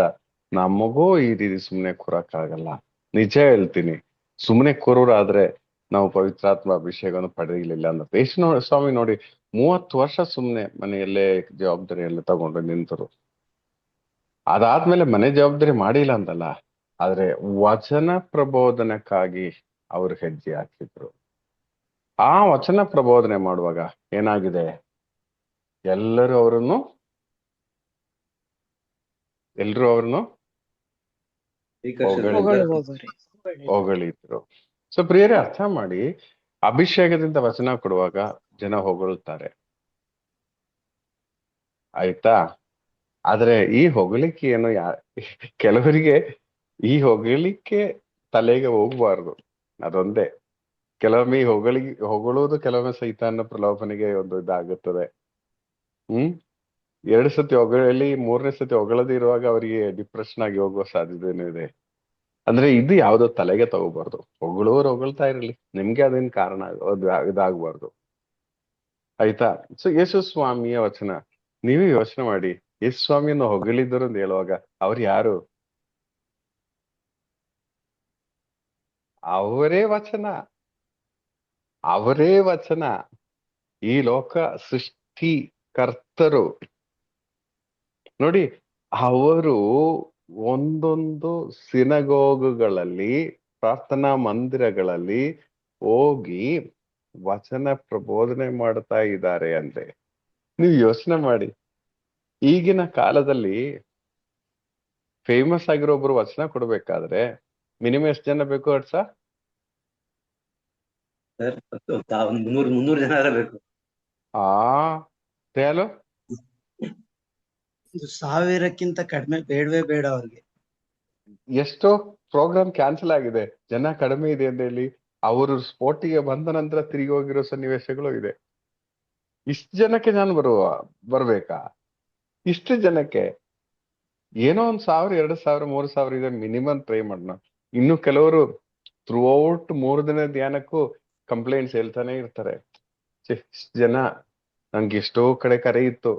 ನಮಗೂ ಈ ರೀತಿ ಸುಮ್ಮನೆ ಕೂರಕ್ಕಾಗಲ್ಲ. ನಿಜ ಹೇಳ್ತೀನಿ, ಸುಮ್ಮನೆ ಕೂರೋರಾದ್ರೆ ನಾವು ಪವಿತ್ರಾತ್ಮ ಅಭಿಷೇಕವನ್ನು ಪಡೆಯಲಿಲ್ಲ ಅಂದ್ರೆ. ಯೇಸು ಸ್ವಾಮಿ ನೋಡಿ 30 ವರ್ಷ ಸುಮ್ಮನೆ ಮನೆಯಲ್ಲೇ ಜವಾಬ್ದಾರಿಯೆಲ್ಲ ತಗೊಂಡು ನಿಂತರು. ಅದಾದ್ಮೇಲೆ ಮನೆ ಜವಾಬ್ದಾರಿ ಮಾಡಿಲ್ಲ ಅಂತಲ್ಲ, ಆದ್ರೆ ವಚನ ಪ್ರಬೋಧನಕ್ಕಾಗಿ ಅವರು ಹೆಜ್ಜೆ ಹಾಕಿದ್ರು. ಆ ವಚನ ಪ್ರಬೋಧನೆ ಮಾಡುವಾಗ ಏನಾಗಿದೆ, ಎಲ್ಲರೂ ಅವರನ್ನು ಹೊಗಳುವವರೇ. ಹೊಗಳಿದ್ರು. ಸೊ ಪ್ರಿಯರೇ, ಅರ್ಥ ಮಾಡಿ, ಅಭಿಷೇಕದಿಂದ ವಚನ ಕೊಡುವಾಗ ಜನ ಹೊಗಳುತ್ತಾರೆ, ಆಯ್ತಾ? ಆದ್ರೆ ಈ ಹೊಗಳಿಕೆ ಏನು ಕೆಲವರಿಗೆ ಈ ಹೊಗಳಿಕೆ ತಲೆಗೆ ಹೋಗ್ಬಾರ್ದು. ಅದೊಂದೇ. ಕೆಲವೊಮ್ಮೆ ಈ ಹೊಗಳುವುದು ಕೆಲವೊಮ್ಮೆ ಸೈತಾನ ಪ್ರಲೋಭನೆಗೆ ಒಂದು ಇದಾಗುತ್ತದೆ. 2 ಸತಿ ಹೊಗಳಿ 3ನೇ ಸತಿ ಹೊಗಳದೇ ಇರುವಾಗ ಅವರಿಗೆ ಡಿಪ್ರೆಷನ್ ಆಗಿ ಹೋಗುವ ಸಾಧ್ಯತೆನೂ ಇದೆ. ಅಂದ್ರೆ ಇದು ಯಾವ್ದೋ ತಲೆಗೆ ತಗೋಬಾರ್ದು. ಹೊಗಳ್ತಾ ಇರಲಿ, ನಿಮ್ಗೆ ಅದೇನ್ ಕಾರಣ ಇದಾಗಬಾರ್ದು, ಆಯ್ತಾ? ಸೊ ಯೇಸು ಸ್ವಾಮಿಯ ವಚನ ನೀವೇ ಯೋಚನೆ ಮಾಡಿ. ಯೇಸು ಸ್ವಾಮಿಯನ್ನು ಹೊಗಳಿದ್ರು ಅಂತ ಹೇಳುವಾಗ ಅವ್ರು ಯಾರು? ಅವರೇ ವಚನ. ಈ ಲೋಕ ಸೃಷ್ಟಿಕರ್ತರು. ನೋಡಿ, ಅವರು ಒಂದೊಂದು ಸಿನಗೋಗುಗಳಲ್ಲಿ, ಪ್ರಾರ್ಥನಾ ಮಂದಿರಗಳಲ್ಲಿ ಹೋಗಿ ವಚನ ಪ್ರಬೋಧನೆ ಮಾಡ್ತಾ ಇದ್ದಾರೆ ಅಂದ್ರೆ ನೀವು ಯೋಚನೆ ಮಾಡಿ. ಈಗಿನ ಕಾಲದಲ್ಲಿ ಫೇಮಸ್ ಆಗಿರೋ ಒಬ್ರು ವಚನ ಕೊಡ್ಬೇಕಾದ್ರೆ ಮಿನಿಮಮ್ ಎಷ್ಟು ಜನ ಬೇಕು ಅಡ್ಸ? ಸರ್, 300 ಜನ ಇರಬೇಕು. ತೇಲು 1000ಕ್ಕಿಂತ ಕಡಿಮೆ ಬೇಡವೇ ಬೇಡ ಅವ್ರಿಗೆ. ಎಷ್ಟೋ ಪ್ರೋಗ್ರಾಮ್ ಕ್ಯಾನ್ಸಲ್ ಆಗಿದೆ, ಜನ ಕಡಿಮೆ ಇದೆ ಅಂತ ಹೇಳಿ. ಅವರು ಸ್ಪೋರ್ಟಿಗೆ ಬಂದ ನಂತರ ತಿರುಗಿ ಹೋಗಿರೋ ಸನ್ನಿವೇಶಗಳು ಇದೆ. ಇಷ್ಟು ಜನಕ್ಕೆ ನಾನು ಬರ್ಬೇಕಾ? ಇಷ್ಟು ಜನಕ್ಕೆ ಏನೋ 1000, 2000, 3000 ಇದೆ ಮಿನಿಮಮ್ ಟ್ರೈ ಮಾಡೋಣ. ಇನ್ನು ಕೆಲವರು ಥ್ರೂ ಔಟ್ 3 ದಿನ ಧ್ಯಾನಕ್ಕೂ ಕಂಪ್ಲೇಂಟ್ಸ್ ಹೇಳ್ತಾನೆ ಇರ್ತಾರೆ. ಇಷ್ಟು ಜನ, ನನ್ಗೆ ಎಷ್ಟೋ ಕಡೆ ಕರೆ ಇತ್ತು,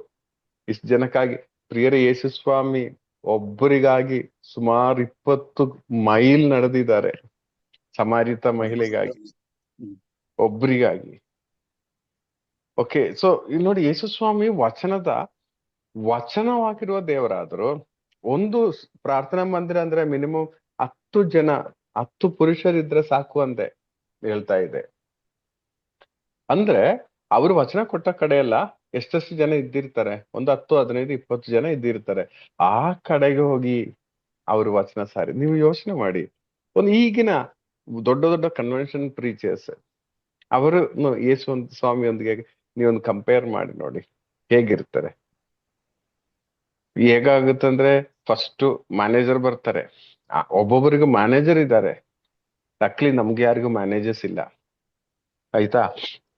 ಇಷ್ಟು ಜನಕ್ಕಾಗಿ. ಪ್ರಿಯರೇ, ಯೇಸು ಸ್ವಾಮಿ ಒಬ್ಬರಿಗಾಗಿ ಸುಮಾರು 20 ಮೈಲ್ ನಡೆದಿದ್ದಾರೆ, ಸಮಾರಿತ ಮಹಿಳೆಗಾಗಿ, ಒಬ್ಬರಿಗಾಗಿ. ಓಕೆ, ಸೊ ಇಲ್ಲಿ ನೋಡಿ, ಯೇಸು ಸ್ವಾಮಿ ವಚನವಾಗಿರುವ ದೇವರಾದ್ರು. ಒಂದು ಪ್ರಾರ್ಥನಾ ಮಂದಿರ ಅಂದ್ರೆ ಮಿನಿಮಮ್ 10 ಜನ, 10 ಪುರುಷರಿದ್ರೆ ಸಾಕು ಅಂತೆ ಹೇಳ್ತಾ ಇದೆ. ಅಂದ್ರೆ ಅವರು ವಚನ ಕೊಟ್ಟ ಕಡೆ ಎಲ್ಲ ಎಷ್ಟೆಷ್ಟು ಜನ ಇದ್ದಿರ್ತಾರೆ, ಒಂದು 10, 15, 20 ಜನ ಇದ್ದಿರ್ತಾರೆ. ಆ ಕಡೆಗೆ ಹೋಗಿ ಅವರು ವಚನ ಸಾರಿ. ನೀವು ಯೋಚನೆ ಮಾಡಿ, ಒಂದು ಈಗಿನ ದೊಡ್ಡ ದೊಡ್ಡ ಕನ್ವೆನ್ಷನ್ ಪ್ರೀಚರ್ಸ್ ಅವರು ಯೇಸು ಸ್ವಾಮಿಯೊಂದಿಗೆ ನೀವೊಂದು ಕಂಪೇರ್ ಮಾಡಿ ನೋಡಿ ಹೇಗಿರ್ತಾರೆ. ಹೇಗಾಗುತ್ತಂದ್ರೆ ಫಸ್ಟ್ ಮ್ಯಾನೇಜರ್ ಬರ್ತಾರೆ. ಒಬ್ಬೊಬ್ಬರಿಗೂ ಮ್ಯಾನೇಜರ್ ಇದ್ದಾರೆ, ಲಕ್ಲಿ ನಮ್ಗೆ ಯಾರಿಗೂ ಮ್ಯಾನೇಜರ್ಸ್ ಇಲ್ಲ, ಆಯ್ತಾ.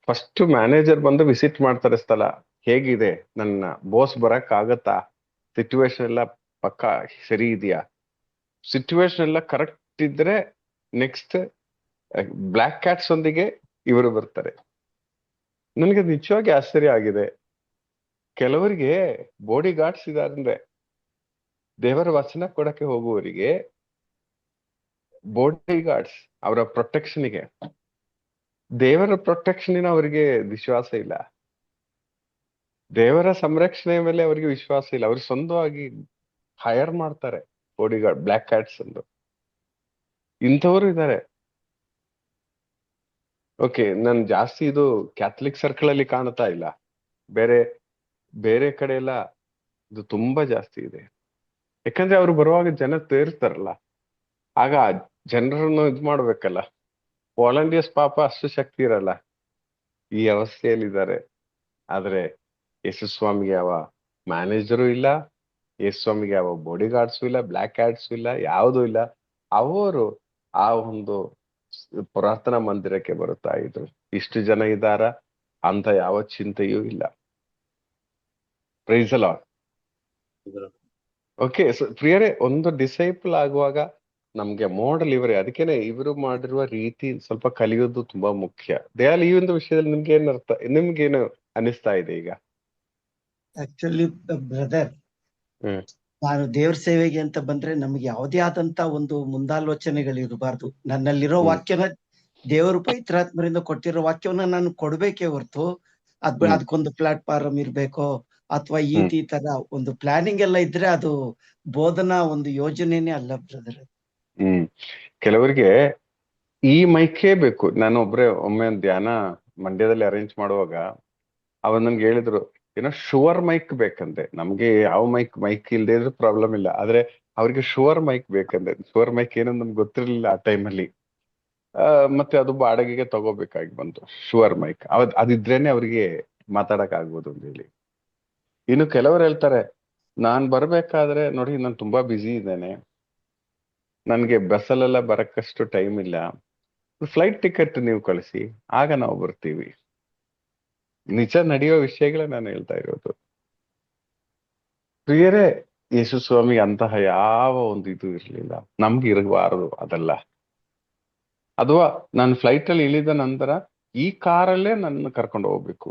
ಫಸ್ಟ್ ಮ್ಯಾನೇಜರ್ ಬಂದು ವಿಸಿಟ್ ಮಾಡ್ತಾರೆ ಸ್ಥಳ, ಹೇಗಿದೆ ನನ್ನ ಬೋಸ್ ಬರಕ್ ಆಗತ್ತಾ, ಸಿಚುವೇಶನ್ ಎಲ್ಲ ಪಕ್ಕ ಸರಿ ಇದೆಯಾ. ಸಿಚುವೇಶನ್ ಎಲ್ಲ ಕರೆಕ್ಟ್ ಇದ್ರೆ ನೆಕ್ಸ್ಟ್ ಬ್ಲ್ಯಾಕ್ ಕ್ಯಾಟ್ಸ್ ಒಂದಿಗೆ ಇವರು ಬರ್ತಾರೆ. ನನಗೆ ನಿಜವಾಗಿ ಆಶ್ಚರ್ಯ ಆಗಿದೆ, ಕೆಲವರಿಗೆ ಬಾಡಿ ಗಾರ್ಡ್ಸ್ ಇದಾರೆ. ದೇವರ ವಚನ ಕೊಡಕ್ಕೆ ಹೋಗುವವರಿಗೆ ಬಾಡಿ ಗಾರ್ಡ್ಸ್, ಅವರ ಪ್ರೊಟೆಕ್ಷನ್ಗೆ. ದೇವರ ಪ್ರೊಟೆಕ್ಷನ್ ಅವರಿಗೆ ವಿಶ್ವಾಸ ಇಲ್ಲ, ದೇವರ ಸಂರಕ್ಷಣೆ ಮೇಲೆ ಅವರಿಗೆ ವಿಶ್ವಾಸ ಇಲ್ಲ. ಅವ್ರು ಸ್ವಂತವಾಗಿ ಹೈರ್ ಮಾಡ್ತಾರೆ ಬಾಡಿ ಗಾರ್ಡ್, ಬ್ಲ್ಯಾಕ್ ಕ್ಯಾಟ್ಸ್ ಎಂದು. ಇಂಥವರು ಇದ್ದಾರೆ. ಓಕೆ, ನನ್ ಜಾಸ್ತಿ ಇದು ಕ್ಯಾಥಲಿಕ್ ಸರ್ಕಲ್ ಅಲ್ಲಿ ಕಾಣ್ತಾ ಇಲ್ಲ, ಬೇರೆ ಬೇರೆ ಕಡೆ ಎಲ್ಲ ಇದು ತುಂಬಾ ಜಾಸ್ತಿ ಇದೆ. ಯಾಕಂದ್ರೆ ಅವ್ರು ಬರುವಾಗ ಜನ ತೇರ್ತಾರಲ್ಲ, ಆಗ ಜನರನ್ನು ಇದ್ ಮಾಡ್ಬೇಕಲ್ಲ. ವಾಲಂಟಿಯರ್ಸ್ ಪಾಪ ಅಷ್ಟು ಶಕ್ತಿ ಇರಲ್ಲ, ಈ ಅವಸ್ಥೆಯಲ್ಲಿದ್ದಾರೆ. ಆದ್ರೆ ಯೇಸುಸ್ವಾಮಿಗೆ ಯಾವ ಮ್ಯಾನೇಜರು ಇಲ್ಲ, ಯೇಸುಸ್ವಾಮಿಗೆ ಯಾವ ಬಾಡಿ ಗಾರ್ಡ್ಸು ಇಲ್ಲ, ಬ್ಲ್ಯಾಕ್ ಕ್ಯಾಟ್ಸು ಇಲ್ಲ, ಯಾವುದೂ ಇಲ್ಲ. ಅವರು ಆ ಒಂದು ಪ್ರಾರ್ಥನಾ ಮಂದಿರಕ್ಕೆ ಬರುತ್ತಾ ಇದ್ರು. ಇಷ್ಟು ಜನ ಇದ್ದಾರ ಅಂತ ಯಾವ ಚಿಂತೆಯೂ ಇಲ್ಲ. Price lord. ಓಕೆ, ಪ್ರಿಯರೇ, ಒಂದು ಡಿಸೈಪಲ್ ಆಗುವಾಗ ನಮ್ಗೆ ಮೋಡಲ್ ಇವರೇ. ಅದಕ್ಕೇನೆ ಇವರು ಮಾಡಿರುವ ರೀತಿ ಸ್ವಲ್ಪ ಕಲಿಯೋದು ತುಂಬಾ ಮುಖ್ಯ. ದಯಾಲ್, ಈ ಒಂದು ವಿಷಯದಲ್ಲಿ ನಿಮ್ಗೇನು ಅನಿಸ್ತಾ ಇದೆ ಈಗ? ಆಕ್ಚುಲಿ ಬ್ರದರ್, ಹ್ಮ್ ನಾನು ದೇವ್ರ ಸೇವೆಗೆ ಅಂತ ಬಂದ್ರೆ ನಮ್ಗೆ ಯಾವುದೇ ಆದಂತ ಒಂದು ಮುಂದಾಲೋಚನೆಗಳಿರಬಾರ್ದು. ನನ್ನಲ್ಲಿರೋ ವಾಕ್ಯನ ದೇವರು ಪವಿತ್ರಾತ್ಮರಿಂದ ಕೊಟ್ಟಿರೋ ವಾಕ್ಯವನ್ನ ನಾನು ಕೊಡ್ಬೇಕೇ ಹೊರ್ತು ಅದಕ್ಕೊಂದು ಪ್ಲಾಟ್ಫಾರ್ಮ್ ಇರ್ಬೇಕೋ ಅಥವಾ ಈ ತರ ಒಂದು ಪ್ಲಾನಿಂಗ್ ಎಲ್ಲ ಇದ್ರೆ ಅದು ಬೋಧನಾ ಒಂದು ಯೋಜನೆನೇ ಅಲ್ಲ ಬ್ರದರ್. ಕೆಲವರಿಗೆ ಈ ಮೈಕೇ ಬೇಕು. ನಾನು ಒಮ್ಮೆ ಧ್ಯಾನ ಮಂಡ್ಯದಲ್ಲಿ ಅರೇಂಜ್ ಮಾಡುವಾಗ ಅವ್ರು ನನ್ಗೆ ಹೇಳಿದ್ರು, ಏನೋ ಶುವರ್ ಮೈಕ್ ಬೇಕಂತೆ. ನಮ್ಗೆ ಯಾವ ಮೈಕ್ ಇಲ್ದೇ ಇದ್ರೂ ಪ್ರಾಬ್ಲಮ್ ಇಲ್ಲ, ಆದ್ರೆ ಅವ್ರಿಗೆ ಶುವರ್ ಮೈಕ್ ಬೇಕಂತೆ. ಶುವರ್ ಮೈಕ್ ಏನೋ ನಮ್ಗೆ ಗೊತ್ತಿರ್ಲಿಲ್ಲ ಆ ಟೈಮಲ್ಲಿ. ಮತ್ತೆ ಅದು ಬಾಡಿಗೆಗೆ ತಗೋಬೇಕಾಗಿ ಬಂತು ಶುವರ್ ಮೈಕ್. ಅದಿದ್ರೇನೆ ಅವ್ರಿಗೆ ಮಾತಾಡಕ್ ಆಗ್ಬೋದು ಅಂತ ಹೇಳಿ. ಇನ್ನು ಕೆಲವರು ಹೇಳ್ತಾರೆ, ನಾನ್ ಬರ್ಬೇಕಾದ್ರೆ ನೋಡಿ ನಾನು ತುಂಬಾ ಬ್ಯುಸಿ ಇದ್ದೇನೆ, ನನ್ಗೆ ಬಸ್ಸಲ್ಲೆಲ್ಲ ಬರಕ್ಕಷ್ಟು ಟೈಮ್ ಇಲ್ಲ, ಫ್ಲೈಟ್ ಟಿಕೆಟ್ ನೀವು ಕಳಿಸಿ, ಆಗ ನಾವು ಬರ್ತೀವಿ. ನಿಜ ನಡೆಯೋ ವಿಷಯಗಳೇ ನಾನು ಹೇಳ್ತಾ ಇರೋದು. ಪ್ರಿಯರೇ, ಯೇಸುಸ್ವಾಮಿ ಅಂತಹ ಯಾವ ಒಂದು ಇದು ಇರ್ಲಿಲ್ಲ, ನಮ್ಗೆ ಇರಬಾರದು ಅದೆಲ್ಲ. ಅಥವಾ ನಾನು ಫ್ಲೈಟ್ ಅಲ್ಲಿ ಇಳಿದ ನಂತರ ಈ ಕಾರಲ್ಲೇ ನನ್ನ ಕರ್ಕೊಂಡು ಹೋಗ್ಬೇಕು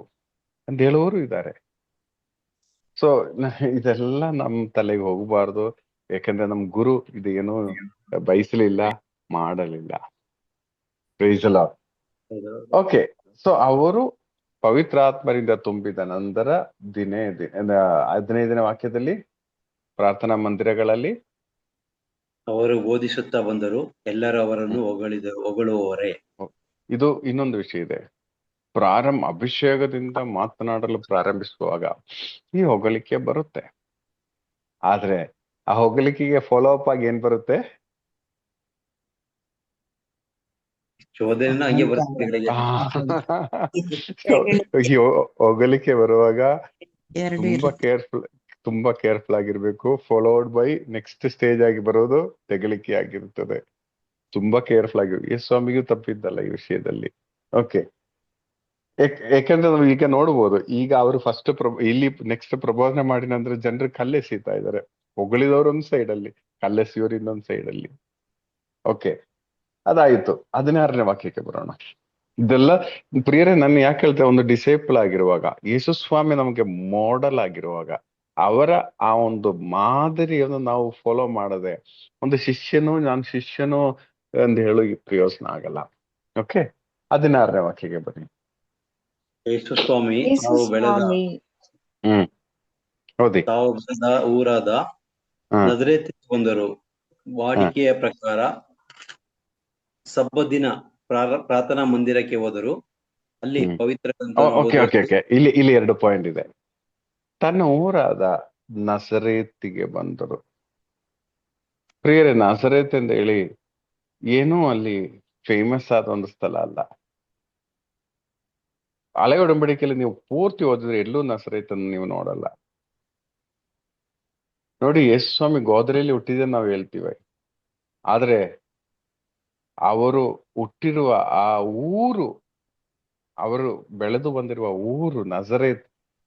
ಅಂತ ಹೇಳುವವರು ಇದ್ದಾರೆ. ಸೊ ಇದೆಲ್ಲ ನಮ್ ತಲೆಗೆ ಹೋಗಬಾರ್ದು. ಯಾಕಂದ್ರೆ ನಮ್ ಗುರು ಇದೇನು ಬಯಸಲಿಲ್ಲ, ಮಾಡಲಿಲ್ಲ. Praise the lord. Okay, so ಅವರು ಪವಿತ್ರಾತ್ಮರಿಂದ ತುಂಬಿದ ನಂತರ 15ನೇ ವಾಕ್ಯದಲ್ಲಿ ಪ್ರಾರ್ಥನಾ ಮಂದಿರಗಳಲ್ಲಿ ಅವರು ಬೋಧಿಸುತ್ತಾ ಬಂದರು, ಎಲ್ಲರೂ ಅವರನ್ನು ಹೊಗಳುವವರೇ. ಇದು ಇನ್ನೊಂದು ವಿಷಯ ಇದೆ. ಅಭಿಷೇಕದಿಂದ ಮಾತನಾಡಲು ಪ್ರಾರಂಭಿಸುವಾಗ ಈ ಹೊಗಳಿಕೆ ಬರುತ್ತೆ. ಆದ್ರೆ ಆ ಹೊಗಳಿಕೆಗೆ ಫಾಲೋ ಅಪ್ ಆಗಿ ಏನ್ ಬರುತ್ತೆ? ಶೋಧನೆ ಹಂಗೆ ಬರುತ್ತೆ. ಹೊಗಳಿಕೆ ಬರುವಾಗ ತುಂಬಾ ಕೇರ್ಫುಲ್ ಆಗಿರ್ಬೇಕು. ಫಾಲೋಡ್ ಬೈ ನೆಕ್ಸ್ಟ್ ಸ್ಟೇಜ್ ಆಗಿ ಬರೋದು ತೆಗಳಿಕೆ ಆಗಿರುತ್ತದೆ. ತುಂಬಾ ಕೇರ್ಫುಲ್ ಆಗಿ. ಸ್ವಾಮಿಗೂ ತಪ್ಪಿದ್ದಲ್ಲ ಈ ವಿಷಯದಲ್ಲಿ. ಓಕೆ, ಯಾಕಂದ್ರೆ ನಾವು ಈಗ ನೋಡ್ಬೋದು, ಈಗ ಅವರು ಫಸ್ಟ್ ಇಲ್ಲಿ ನೆಕ್ಸ್ಟ್ ಪ್ರಬೋಧನೆ ಮಾಡಿ ನಂತರ ಜನರು ಕಲ್ಲೆಸೀತಾ ಇದ್ದಾರೆ. ಹೊಗಳಿದವರು ಒಂದ್ ಸೈಡ್ ಅಲ್ಲಿ, ಕಲ್ಲೆಸಿಯವರು ಇನ್ನೊಂದ್ ಸೈಡ್ ಅಲ್ಲಿ. ಓಕೆ, ಅದಾಯ್ತು. 16ನೇ ವಾಕ್ಯಕ್ಕೆ ಬರೋಣ. ಇದೆಲ್ಲ ಪ್ರಿಯರೇ, ನಾನು ಯಾಕೆ ಹೇಳ್ತೇವೆ, ಒಂದು ಡಿಸೈಪಲ್ ಆಗಿರುವಾಗ, ಯೇಸುಸ್ವಾಮಿ ನಮಗೆ ಮಾಡೆಲ್ ಆಗಿರುವಾಗ, ಅವರ ಆ ಒಂದು ಮಾದರಿಯನ್ನು ನಾವು ಫಾಲೋ ಮಾಡದೆ ಒಂದು ನಾನು ಶಿಷ್ಯನು ಎಂದು ಹೇಳೋ ಪ್ರಯೋಜನ ಆಗಲ್ಲ. ಓಕೆ, 16ನೇ ವಾಕ್ಯಕ್ಕೆ ಬನ್ನಿ. ಯೇಸುಸ್ವಾಮಿ ತಾವು ಬೆಳೆದ ಊರಾದ ನಜರೇತಿಗೆ ಬಂದರು. ವಾಡಿಕೆಯ ಪ್ರಕಾರ ಸಬ್ಬದಿನ ಪ್ರಾರ್ಥನಾ ಮಂದಿರಕ್ಕೆ ಹೋದರು. ಅಲ್ಲಿ ಪವಿತ್ರ ಇಲ್ಲಿ 2 ಪಾಯಿಂಟ್ ಇದೆ. ತನ್ನ ಊರಾದ ನಜರೇತಿಗೆ ಬಂದರು. ಪ್ರಿಯರೇ, ನಜರೇತ್ ಅಂತ ಹೇಳಿ ಏನೂ ಅಲ್ಲಿ ಫೇಮಸ್ ಆದ ಒಂದು ಸ್ಥಳ ಅಲ್ಲ. ಹಳೆ ಒಡಂಬಡಿಕೆಯಲ್ಲಿ ನೀವು ಪೂರ್ತಿ ಓದಿದ್ರೆ ಎಲ್ಲೂ ನಸರೇತನ್ನು ನೀವು ನೋಡಲ್ಲ. ನೋಡಿ, ಯೇಸು ಸ್ವಾಮಿ ಗೋದರಿಯಲ್ಲಿ ಹುಟ್ಟಿದೆ ನಾವು ಹೇಳ್ತೀವಿ, ಆದ್ರೆ ಅವರು ಹುಟ್ಟಿರುವ ಆ ಊರು, ಅವರು ಬೆಳೆದು ಬಂದಿರುವ ಊರು ನಜರೇತ್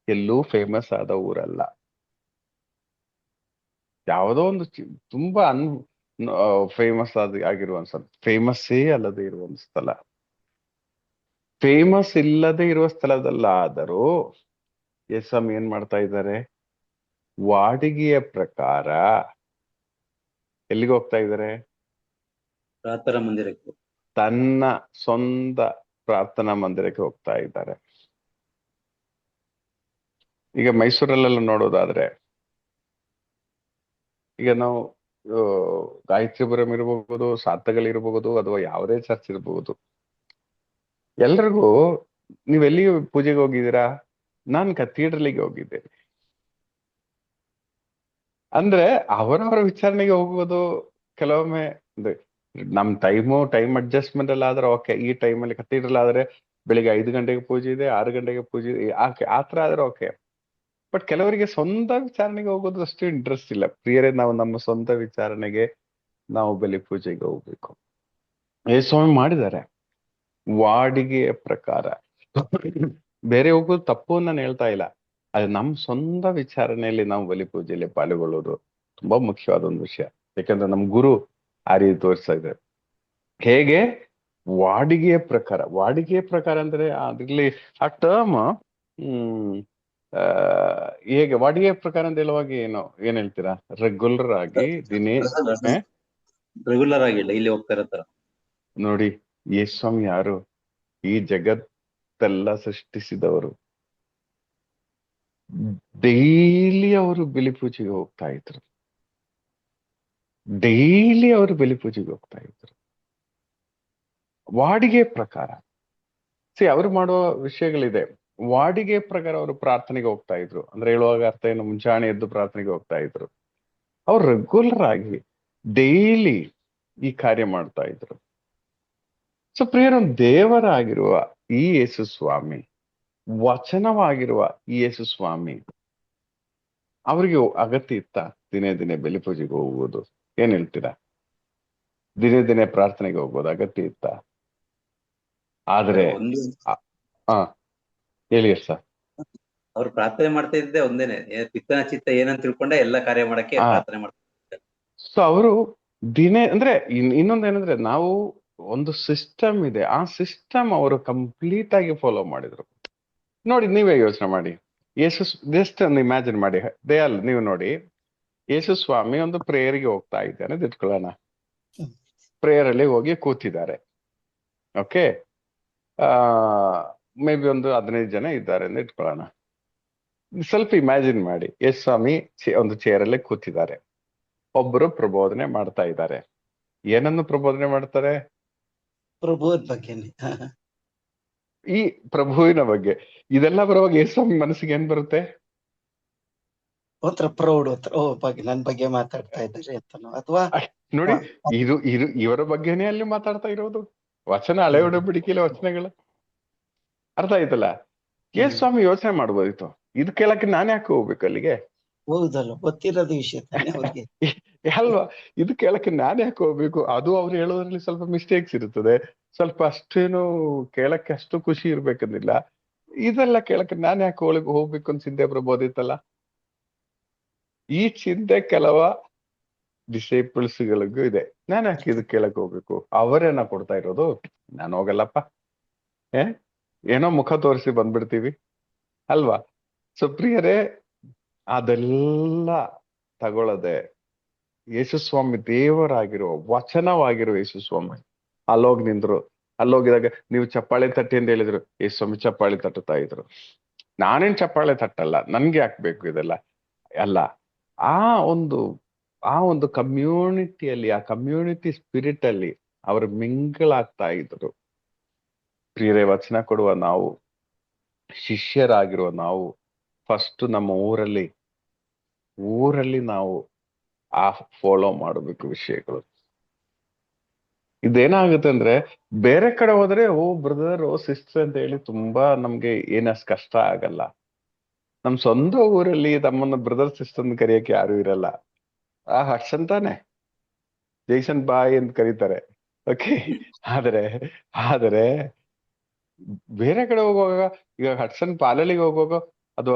ಎಲ್ಲೂ ಫೇಮಸ್ ಆದ ಊರಲ್ಲ. ಯಾವುದೋ ಒಂದು ತುಂಬಾ ಫೇಮಸ್ ಆಗಿರುವಂತ, ಫೇಮಸ್ಸೇ ಅಲ್ಲದೆ ಇರುವ ಒಂದು ಸ್ಥಳ, ಫೇಮಸ್ ಇಲ್ಲದೆ ಇರುವ ಸ್ಥಳದಲ್ಲಾದರೂ ಯೇಸು ಏನ್ ಮಾಡ್ತಾ ಇದ್ದಾರೆ? ವಾಡಿಗೆಯ ಪ್ರಕಾರ ಎಲ್ಲಿಗೆ ಹೋಗ್ತಾ ಇದ್ದಾರೆ? ಪ್ರಾರ್ಥನಾ ಮಂದಿರಕ್ಕೆ. ತನ್ನ ಸ್ವಂತ ಪ್ರಾರ್ಥನಾ ಮಂದಿರಕ್ಕೆ ಹೋಗ್ತಾ ಇದ್ದಾರೆ. ಈಗ ಮೈಸೂರಲ್ಲೆಲ್ಲ ನೋಡೋದಾದ್ರೆ, ಈಗ ನಾವು ಗಾಯತ್ರಿಪುರಂ ಇರಬಹುದು, ಸಾರ್ಥಗಳಿರಬಹುದು, ಅಥವಾ ಯಾವುದೇ ಚರ್ಚ್ ಇರಬಹುದು, ಎಲ್ರಿಗೂ ನೀವೆಲ್ಲಿ ಪೂಜೆಗೆ ಹೋಗಿದ್ದೀರಾ? ನಾನು ಕಥೀಡ್ರಲಿಗೆ ಹೋಗಿದ್ದೇನೆ. ಅಂದ್ರೆ ಅವರವರ ವಿಚಾರಣೆಗೆ ಹೋಗುವುದು ಕೆಲವೊಮ್ಮೆ ನಮ್ ಟೈಮ್ ಅಡ್ಜಸ್ಟ್ಮೆಂಟ್ ಎಲ್ಲ ಆದ್ರೆ ಓಕೆ. ಈ ಟೈಮಲ್ಲಿ ಕಥೀಡ್ರಲ್ ಆದ್ರೆ ಬೆಳಿಗ್ಗೆ 5 ಗಂಟೆಗೆ ಪೂಜೆ ಇದೆ, 6 ಗಂಟೆಗೆ ಪೂಜೆ ಇದೆ, ಆತರ ಆದ್ರೆ ಓಕೆ. ಬಟ್ ಕೆಲವರಿಗೆ ಸ್ವಂತ ವಿಚಾರಣೆಗೆ ಹೋಗೋದು ಅಷ್ಟು ಇಂಟ್ರೆಸ್ಟ್ ಇಲ್ಲ. ಪ್ರಿಯರೇ, ನಾವು ನಮ್ಮ ಸ್ವಂತ ವಿಚಾರಣೆಗೆ ನಾವು ಬಲಿ ಪೂಜೆಗೆ ಹೋಗ್ಬೇಕು. ಸ್ವಾಮಿ ಮಾಡಿದ್ದಾರೆ ವಾಡಿಗೆಯ ಪ್ರಕಾರ. ಬೇರೆ ಹೋಗೋದು ತಪ್ಪು ನಾನು ಹೇಳ್ತಾ ಇಲ್ಲ, ಅದು ನಮ್ಮ ಸ್ವಂತ ವಿಚಾರಣೆಯಲ್ಲಿ ನಾವು ಬಲಿ ಪೂಜೆಯಲ್ಲಿ ಪಾಲ್ಗೊಳ್ಳೋದು ತುಂಬಾ ಮುಖ್ಯವಾದ ಒಂದು ವಿಷಯ. ಯಾಕಂದ್ರೆ ನಮ್ ಗುರು ಆ ರೀತಿ ತೋರಿಸ್ತಾ ಇದ್ದಾರೆ. ಹೇಗೆ? ವಾಡಿಗೆಯ ಪ್ರಕಾರ. ವಾಡಿಗೆಯ ಪ್ರಕಾರ ಅಂದ್ರೆ ಅದ್ರಲ್ಲಿ ಆ ಟರ್ಮ್ ಹೇಗೆ ವಾಡಿಗೆಯ ಪ್ರಕಾರ ಅಂತ ಹೇಳುವಾಗ ಏನ್ ಹೇಳ್ತೀರಾ? ರೆಗ್ಯುಲರ್ ಆಗಿ ರೆಗ್ಯುಲರ್ ಆಗಿಲ್ಲ, ಇಲ್ಲಿ ಹೋಗ್ತಾ ಇರತ್ತಾರ. ನೋಡಿ, ಯೇಸು ಸ್ವಾಮಿ ಯಾರು? ಈ ಜಗತ್ತೆಲ್ಲ ಸೃಷ್ಟಿಸಿದವರು. ಡೈಲಿ ಅವರು ಬಲಿ ಪೂಜೆಗೆ ಹೋಗ್ತಾ ಇದ್ರು. ಡೈಲಿ ಅವರು ಬಲಿ ಪೂಜೆಗೆ ಹೋಗ್ತಾ ಇದ್ರು ವಾಡಿಗೆ ಪ್ರಕಾರ. ಅವರು ಮಾಡುವ ವಿಷಯಗಳಿದೆ. ವಾಡಿಗೆ ಪ್ರಕಾರ ಅವರು ಪ್ರಾರ್ಥನೆಗೆ ಹೋಗ್ತಾ ಇದ್ರು. ಅಂದ್ರೆ ಹೇಳುವಾಗ ಅರ್ಥ ಏನು? ಮುಂಚಾಣೆ ಎದ್ದು ಪ್ರಾರ್ಥನೆಗೆ ಹೋಗ್ತಾ ಇದ್ರು. ಅವ್ರು ರೆಗ್ಯುಲರ್ ಆಗಿ ಡೈಲಿ ಈ ಕಾರ್ಯ ಮಾಡ್ತಾ ಇದ್ರು. ಸೊ ಪ್ರಿಯರು, ದೇವರಾಗಿರುವ ಈ ಯೇಸು ಸ್ವಾಮಿ, ವಚನವಾಗಿರುವ ಈ ಯೇಸು ಸ್ವಾಮಿ, ಅವರಿಗೆ ಅಗತ್ಯ ಇತ್ತ ದಿನೇ ದಿನೇ ಬಲಿ ಪೂಜೆಗೆ ಹೋಗುವುದು? ಏನ್ ಹೇಳ್ತೀರಾ? ದಿನೇ ದಿನೇ ಪ್ರಾರ್ಥನೆಗೆ ಹೋಗೋದು ಅಗತ್ಯ ಇತ್ತ? ಆದ್ರೆ ಹೇಳಿ ಸರ್. ಅವ್ರು ಪ್ರಾರ್ಥನೆ ಮಾಡ್ತಾ ಇದ್ದೆ ಒಂದೇನೆ, ಪಿತ್ತನ ಚಿತ್ತ ಏನಂತ ತಿಳ್ಕೊಂಡೆ ಎಲ್ಲ ಕಾರ್ಯ ಮಾಡಕ್ಕೆ ಪ್ರಾರ್ಥನೆ ಮಾಡ್ತಾರೆ. ಸೊ ಅವರು ದಿನೇ ಅಂದ್ರೆ ಇನ್ನೊಂದೇನಂದ್ರೆ, ನಾವು ಒಂದು ಸಿಸ್ಟಮ್ ಇದೆ, ಆ ಸಿಸ್ಟಮ್ ಅವರು ಕಂಪ್ಲೀಟ್ ಆಗಿ ಫಾಲೋ ಮಾಡಿದ್ರು. ನೋಡಿ, ನೀವೇ ಯೋಚನೆ ಮಾಡಿ. ಜಸ್ಟ್ ಒಂದು ಇಮ್ಯಾಜಿನ್ ಮಾಡಿ, ದಯಾಲ್ ನೀವು ನೋಡಿ, ಯೇಸು ಸ್ವಾಮಿ ಒಂದು ಪ್ರೇಯರ್ಗೆ ಹೋಗ್ತಾ ಇದ್ದಾನೆ ಇಟ್ಕೊಳ್ಳೋಣ. ಪ್ರೇಯರ್ ಅಲ್ಲಿ ಹೋಗಿ ಕೂತಿದ್ದಾರೆ. ಓಕೆ, ಮೇ ಬಿ ಒಂದು 15 ಜನ ಇದ್ದಾರೆ ಅಂತ ಇಟ್ಕೊಳ್ಳೋಣ. ಸ್ವಲ್ಪ ಇಮ್ಯಾಜಿನ್ ಮಾಡಿ, ಯೇಸು ಸ್ವಾಮಿ ಒಂದು ಚೇರಲ್ಲಿ ಕೂತಿದ್ದಾರೆ. ಒಬ್ಬರು ಪ್ರಬೋಧನೆ ಮಾಡ್ತಾ ಇದ್ದಾರೆ. ಏನನ್ನು ಪ್ರಬೋಧನೆ ಮಾಡ್ತಾರೆ? ಪ್ರಭುವಿನ ಬಗ್ಗೆನೇ. ಈ ಪ್ರಭುವಿನ ಬಗ್ಗೆ. ಇದೆಲ್ಲ ಬರುವಾಗ ಯೇಸು ಸ್ವಾಮಿ ಮನಸ್ಸಿಗೆ ಏನ್ ಬರುತ್ತೆ? ಪ್ರೌಢ ನನ್ ಬಗ್ಗೆ ಮಾತಾಡ್ತಾ ಇದ್ದಾರೆ ಅಂತನೋ, ಅಥವಾ ನೋಡಿ, ಇವರ ಬಗ್ಗೆನೇ ಅಲ್ಲಿ ಮಾತಾಡ್ತಾ ಇರೋದು. ವಚನ, ಹಳೆ ಒಡಂಬಡಿಕೆಯಲ್ಲಿ ವಚನಗಳು. ಅರ್ಥ ಆಯ್ತಲ್ಲ? ಯೇಸು ಸ್ವಾಮಿ ಯೋಚನೆ ಮಾಡ್ಬೋದಿತ್ತು, ಇದು ಕೇಳಕ್ಕೆ ನಾನು ಯಾಕೆ ಹೋಗ್ಬೇಕು ಅಲ್ಲಿಗೆ? ಹೌದಲ್ಲ, ಗೊತ್ತಿರೋದು ವಿಷಯ ತಾನೆ ಅವ್ರಿಗೆ ಅಲ್ವಾ? ಇದು ಕೇಳಕ್ಕೆ ನಾನು ಯಾಕೆ ಹೋಗ್ಬೇಕು? ಅದು ಅವ್ರು ಹೇಳೋದ್ರಲ್ಲಿ ಸ್ವಲ್ಪ ಮಿಸ್ಟೇಕ್ಸ್ ಇರುತ್ತದೆ. ಸ್ವಲ್ಪ ಅಷ್ಟೇನು ಕೇಳಕ್ಕೆ ಅಷ್ಟು ಖುಷಿ ಇರ್ಬೇಕಂದಿಲ್ಲ. ಇದೆಲ್ಲ ಕೇಳಕ್ಕೆ ನಾನು ಯಾಕೆ ಹೋಗ್ಬೇಕು ಅಂತ ಚಿಂತೆ ಬರ್ಬೋದಿತ್ತಲ್ಲ. ಈ ಚಿಂತೆ ಕೆಲವ ಡಿಸೈಪಲ್ಸ್ಗಳಿಗೂ ಇದೆ. ನಾನು ಯಾಕೆ ಇದು ಕೇಳಕ್ ಹೋಗ್ಬೇಕು? ಅವರೇನ ಕೊಡ್ತಾ ಇರೋದು, ನಾನು ಹೋಗಲ್ಲಪ್ಪ, ಏನೋ ಮುಖ ತೋರಿಸಿ ಬಂದ್ಬಿಡ್ತೀವಿ ಅಲ್ವಾ? ಸೊ ಪ್ರಿಯರೇ, ಅದೆಲ್ಲ ತಗೊಳ್ಳದೆ ಯೇಸುಸ್ವಾಮಿ ದೇವರಾಗಿರೋ, ವಚನವಾಗಿರೋ ಯೇಸುಸ್ವಾಮಿ ಅಲ್ಲೋಗಿ ನಿಂದ್ರು. ಅಲ್ಲೋಗಿದಾಗ ನೀವು ಚಪ್ಪಾಳೆ ತಟ್ಟಿ ಅಂತ ಹೇಳಿದ್ರು, ಯೇಸುಸ್ವಾಮಿ ಚಪ್ಪಾಳೆ ತಟ್ಟುತ್ತಾ ಇದ್ರು. ನಾನೇನ್ ಚಪ್ಪಾಳೆ ತಟ್ಟಲ್ಲ, ನನ್ಗೆ ಹಾಕ್ಬೇಕು ಇದೆಲ್ಲ ಅಲ್ಲ. ಆ ಒಂದು ಕಮ್ಯುನಿಟಿಯಲ್ಲಿ, ಆ ಕಮ್ಯುನಿಟಿ ಸ್ಪಿರಿಟ್ ಅಲ್ಲಿ ಅವರು ಮಿಂಗಳಾಗ್ತಾ ಇದ್ರು. ಪ್ರಿಯರೇ, ವಚನ ಕೊಡುವ ನಾವು, ಶಿಷ್ಯರಾಗಿರುವ ನಾವು, ಫಸ್ಟ್ ನಮ್ಮ ಊರಲ್ಲಿ ನಾವು ಫಾಲೋ ಮಾಡಬೇಕು ವಿಷಯಗಳು. ಇದೇನಾಗುತ್ತೆ ಅಂದ್ರೆ ಬೇರೆ ಕಡೆ ಹೋದ್ರೆ ಓ ಬ್ರದರ್ ಓ ಸಿಸ್ಟರ್ ಅಂತ ಹೇಳಿ ತುಂಬಾ ನಮ್ಗೆ ಏನಷ್ಟು ಕಷ್ಟ ಆಗಲ್ಲ. ನಮ್ ಸ್ವಂತ ಊರಲ್ಲಿ ತಮ್ಮನ್ನ ಬ್ರದರ್ ಸಿಸ್ಟರ್ ಅಂತ ಕರೆಯಕ್ಕೆ ಯಾರು ಇರಲ್ಲ. ಹರ್ಷನ್ ತಾನೆ, ಜೈಸನ್ ಬಾಯ್ ಅಂತ ಕರೀತಾರೆ. ಓಕೆ. ಆದ್ರೆ ಆದ್ರೆ ಬೇರೆ ಕಡೆ ಹೋಗುವಾಗ, ಈಗ ಹಡ್ಸನ್ ಪಾಲಳಿಗೆ ಹೋಗುವಾಗ, ಅದು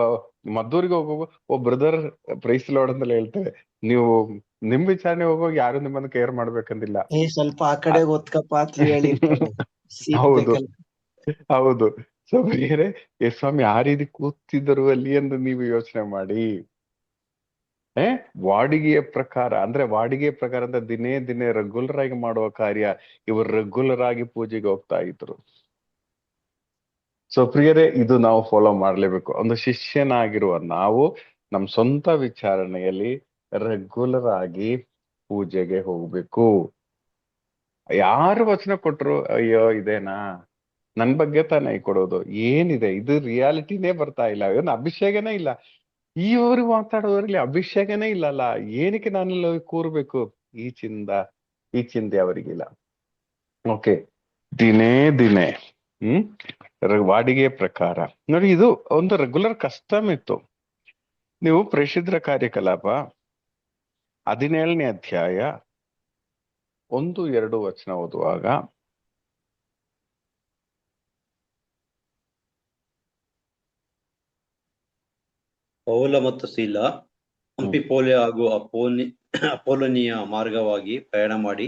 ಮದ್ದೂರಿಗೆ ಹೋಗುವಾಗ ಓ ಬ್ರದರ್ ಪ್ರೈಸ್ ಲಾರ್ಡ್ ಅಂತೆಲ್ಲ ಹೇಳ್ತೇವೆ. ನೀವು ನಿಮ್ ವಿಚಾರಣೆ ಹೋಗುವಾಗ ಯಾರು ನಿಮ್ಮನ್ನ ಕೇರ್ ಮಾಡ್ಬೇಕಂತಿಲ್ಲ. ಸ್ವಲ್ಪ ಆ ಕಡೆ ಓದ್ಕಪ್ಪ ಅಂತ ಹೇಳಿರ್ತಾರೆ, ಸೀಟ್ ಹೌದು ಬೇಕಲ್ಲ. ಹೌದು. ಸೊ ಬೇರೆ ಸ್ವಾಮಿ ಆ ರೀತಿ ಕೂತಿದ್ದರು ಅಲ್ಲಿ ಎಂದು ನೀವು ಯೋಚನೆ ಮಾಡಿ. ವಾಡಿಗೆಯ ಪ್ರಕಾರ ಅಂತ ದಿನೇ ದಿನೇ ರೆಗ್ಯುಲರ್ ಆಗಿ ಮಾಡುವ ಕಾರ್ಯ ಇವರು ರೆಗ್ಯುಲರ್ ಆಗಿ ಪೂಜೆಗೆ ಹೋಗ್ತಾ ಇದ್ರು. ಸೊ ಪ್ರಿಯರೇ, ಇದು ನಾವು ಫಾಲೋ ಮಾಡ್ಲೇಬೇಕು. ಒಂದು ಶಿಷ್ಯನಾಗಿರುವ ನಾವು ನಮ್ ಸ್ವಂತ ವಿಚಾರಣೆಯಲ್ಲಿ ರೆಗ್ಯುಲರ್ ಆಗಿ ಪೂಜೆಗೆ ಹೋಗ್ಬೇಕು. ಯಾರು ವಚನ ಕೊಟ್ರು ಅಯ್ಯೋ ಇದೇನಾ ನನ್ ಬಗ್ಗೆ ತಾನೇ ಕೊಡೋದು, ಏನಿದೆ ಇದು ರಿಯಾಲಿಟಿನೇ ಬರ್ತಾ ಇಲ್ಲ, ಏನು ಅಭಿಷೇಕನೇ ಇಲ್ಲ, ಇವರು ಮಾತಾಡೋದ್ರಲ್ಲಿ ಅಭಿಷೇಕನೇ ಇಲ್ಲಲ್ಲ, ಏನಕ್ಕೆ ನಾನೆಲ್ಲ ಹೋಗಿ ಕೂರ್ಬೇಕು, ಈ ಚಿಂತೆ ಅವರಿಗಿಲ್ಲ. ಓಕೆ, ದಿನೇ ದಿನೇ ವಾಡಿಗೆ ಪ್ರಕಾರ ನೋಡಿ, ಇದು ಒಂದು ರೆಗ್ಯುಲರ್ ಕಸ್ಟಮ್ ಇತ್ತು. ನೀವು ಪ್ರೇಷಿತರ ಕಾರ್ಯಕಲಾಪ 17ನೇ ಅಧ್ಯಾಯ 1-2 ವಚನ ಓದುವಾಗ, ಪೌಲ ಮತ್ತು ಸೀಲ ಅಂಫಿಪೋಲಿ ಹಾಗೂ ಅಪೋಲೋನಿಯ ಮಾರ್ಗವಾಗಿ ಪ್ರಯಾಣ ಮಾಡಿ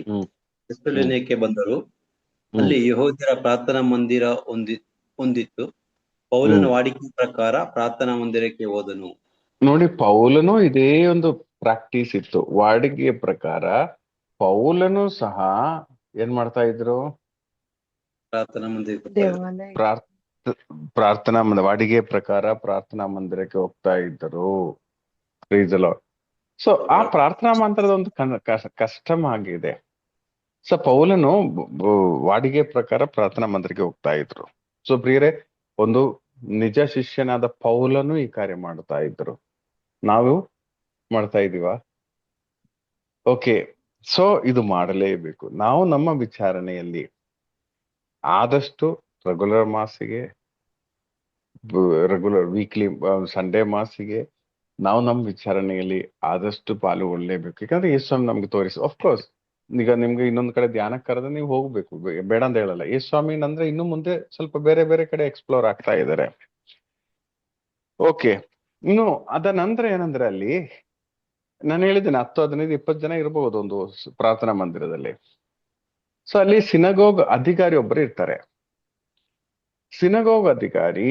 ಥೆಸಲೋನಿಕಕ್ಕೆ ಬಂದರು. ಅಲ್ಲಿ ಯೆಹೂದ್ಯರ ಪ್ರಾರ್ಥನಾ ಮಂದಿರ ಹೊಂದಿತ್ತು. ಪೌಲನ ವಾಡಿಕೆ ಪ್ರಕಾರ ಪ್ರಾರ್ಥನಾ ಮಂದಿರಕ್ಕೆ ಹೋದನು. ನೋಡಿ, ಪೌಲನು ಇದೇ ಒಂದು ಪ್ರಾಕ್ಟೀಸ್ ಇತ್ತು. ವಾಡಿಕೆಯ ಪ್ರಕಾರ ಪೌಲನು ಸಹ ಏನ್ ಮಾಡ್ತಾ ಇದ್ರು? ಪ್ರಾರ್ಥನಾ ಮಂದಿರ ದೇವಾಲಯ ವಾಡಿಗೆ ಪ್ರಕಾರ ಪ್ರಾರ್ಥನಾ ಮಂದಿರಕ್ಕೆ ಹೋಗ್ತಾ ಇದ್ದರು. ಸೊ ಆ ಪ್ರಾರ್ಥನಾ ಮಂದಿರದ ಒಂದು ಕಸ್ಟಮ್ ಆಗಿದೆ. ಸೊ ಪೌಲನು ವಾಡಿಗೆ ಪ್ರಕಾರ ಪ್ರಾರ್ಥನಾ ಮಂದಿರಕ್ಕೆ ಹೋಗ್ತಾ ಇದ್ರು. ಸೊ ಪ್ರಿಯರೇ, ಒಂದು ನಿಜ ಶಿಷ್ಯನಾದ ಪೌಲನು ಈ ಕಾರ್ಯ ಮಾಡ್ತಾ ಇದ್ರು. ನಾವು ಮಾಡ್ತಾ ಇದೀವ? ಓಕೆ. ಸೊ ಇದು ಮಾಡಲೇಬೇಕು. ನಾವು ನಮ್ಮ ವಿಚಾರಣೆಯಲ್ಲಿ ಆದಷ್ಟು ರೆಗ್ಯುಲರ್ ವೀಕ್ಲಿ ಸಂಡೇ ಮಾಸಿಗೆ ನಾವು ನಮ್ಮ ವಿಚಾರಣೆಯಲ್ಲಿ ಆದಷ್ಟು ಪಾಲ್ಗೊಳ್ಳಲೇಬೇಕು. ಯಾಕಂದ್ರೆ ಯೇಸ್ವಾಮಿ ನಮ್ಗೆ ತೋರಿಸಿ, ಅಫ್ಕೋರ್ಸ್ ಈಗ ನಿಮ್ಗೆ ಇನ್ನೊಂದು ಕಡೆ ಧ್ಯಾನಕ್ಕೆ ಕರೆದ್ರೆ ನೀವು ಹೋಗ್ಬೇಕು, ಬೇಡ ಅಂತ ಹೇಳಲ್ಲ. ಯೇಸ್ವಾಮಿ ಅಂದ್ರೆ ಇನ್ನು ಮುಂದೆ ಸ್ವಲ್ಪ ಬೇರೆ ಬೇರೆ ಕಡೆ ಎಕ್ಸ್ಪ್ಲೋರ್ ಆಗ್ತಾ ಇದ್ದಾರೆ. ಓಕೆ. ಇನ್ನು ಅದ ನಂತರ ಏನಂದ್ರೆ ಅಲ್ಲಿ ನಾನು ಹೇಳಿದ್ದೇನೆ 10, 15, 20 ಜನ ಇರಬಹುದು ಒಂದು ಪ್ರಾರ್ಥನಾ ಮಂದಿರದಲ್ಲಿ. ಸೊ ಅಲ್ಲಿ ಸಿನಗೋಗ್ ಅಧಿಕಾರಿ ಒಬ್ಬರು ಇರ್ತಾರೆ. ಸಿನಗೋಗ್ ಅಧಿಕಾರಿ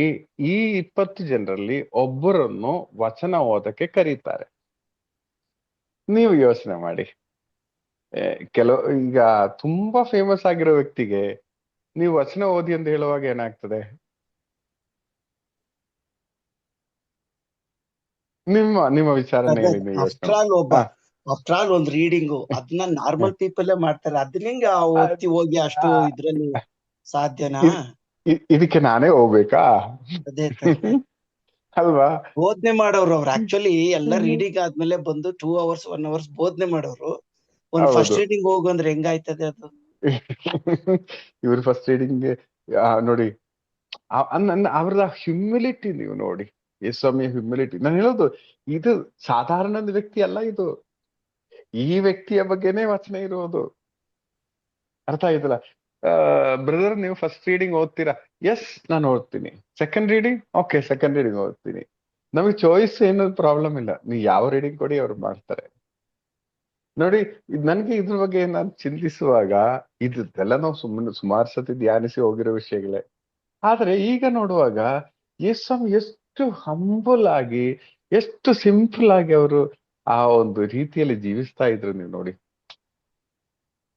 ಈ 20 ಜನರಲ್ಲಿ ಒಬ್ಬರನ್ನು ವಚನ ಓದಕ್ಕೆ ಕರೀತಾರೆ. ನೀವು ಯೋಚನೆ ಮಾಡಿ, ಈಗ ತುಂಬಾ ಫೇಮಸ್ ಆಗಿರೋ ವ್ಯಕ್ತಿಗೆ ನೀವು ವಚನ ಓದಿ ಅಂತ ಹೇಳುವಾಗ ಏನಾಗ್ತದೆ? ನಿಮ್ಮ ವಿಚಾರಣೆಯಲ್ಲಿ ನೀವು ಯೋಚನೆ ಆಫ್ಟರ್ ಆಲ್ ಒಂದು ರೀಡಿಂಗು ಅದನ್ನ ನಾರ್ಮಲ್ ಪೀಪಲ್ ಮಾಡ್ತಾರೆ. ಅದನ್ನ ಓದ್ತಿ ಹೋಗಿ ಅಷ್ಟು ಇದ್ರಲ್ಲಿ ಸಾಧ್ಯನಾ? ಇದಕ್ಕೆ ನಾನೇ ಹೋಗ್ಬೇಕಾ? ಅದೇ ಅಲ್ವಾ? ಬೋಧನೆ ಮಾಡೋರು ಅವ್ರು ಆಕ್ಚುಲಿ ಎಲ್ಲ ರೀಡಿಂಗ್ ಆದ್ಮೇಲೆ ಬಂದು 2 hours 1 hours ಬೋಧನೆ ಮಾಡೋರು. ಒಂದು ಫಸ್ಟ್ ರೀಡಿಂಗ್ ಹೋಗು ಅಂದ್ರೆ ಹೆಂಗಾಯ್ತದೆ ಅದು? ಇವ್ರು ಫಸ್ಟ್ ರೀಡಿಂಗ್ ನೋಡಿ, ಅವ್ರದ ಹ್ಯುಮಿಲಿಟಿ ನೀವು ನೋಡಿ, ಯೇಸ್ವಾಮಿಯ ಹ್ಯುಮಿಲಿಟಿ. ನಾನು ಹೇಳೋದು ಇದು ಸಾಧಾರಣ ವ್ಯಕ್ತಿ ಅಲ್ಲ, ಇದು ಈ ವ್ಯಕ್ತಿಯ ಬಗ್ಗೆನೇ ವಚನ ಇರೋದು. ಅರ್ಥ ಆಯ್ತಲ್ಲ? ಬ್ರದರ್, ನೀವು ಫಸ್ಟ್ ರೀಡಿಂಗ್ ಓದ್ತೀರಾ? ಎಸ್, ನಾನು ಓದ್ತೀನಿ. Second reading? Okay, second reading ಓದ್ತೀನಿ. ನಮಗೆ ಚಾಯ್ಸ್ ಏನೋ ಪ್ರಾಬ್ಲಮ್ ಇಲ್ಲ, ನೀವು ಯಾವ ರೀಡಿಂಗ್ ಕೊಡಿ ಅವ್ರು ಮಾಡ್ತಾರೆ. ನೋಡಿ, ನನ್ಗೆ ಇದ್ರ ಬಗ್ಗೆ ನಾನು ಚಿಂತಿಸುವಾಗ ಇದೆಲ್ಲ ನಾವು ಸುಮಾರು ಸತಿ ಧ್ಯಾನಿಸಿ ಹೋಗಿರೋ ವಿಷಯಗಳೇ. ಆದ್ರೆ ಈಗ ನೋಡುವಾಗ ಯೇಸ್ವಾಮಿ ಎಷ್ಟು ಹಂಬಲ್ ಆಗಿ, ಎಷ್ಟು ಸಿಂಪಲ್ ಆಗಿ ಅವರು ಆ ಒಂದು ರೀತಿಯಲ್ಲಿ ಜೀವಿಸ್ತಾ ಇದ್ರು. ನೀವು ನೋಡಿ,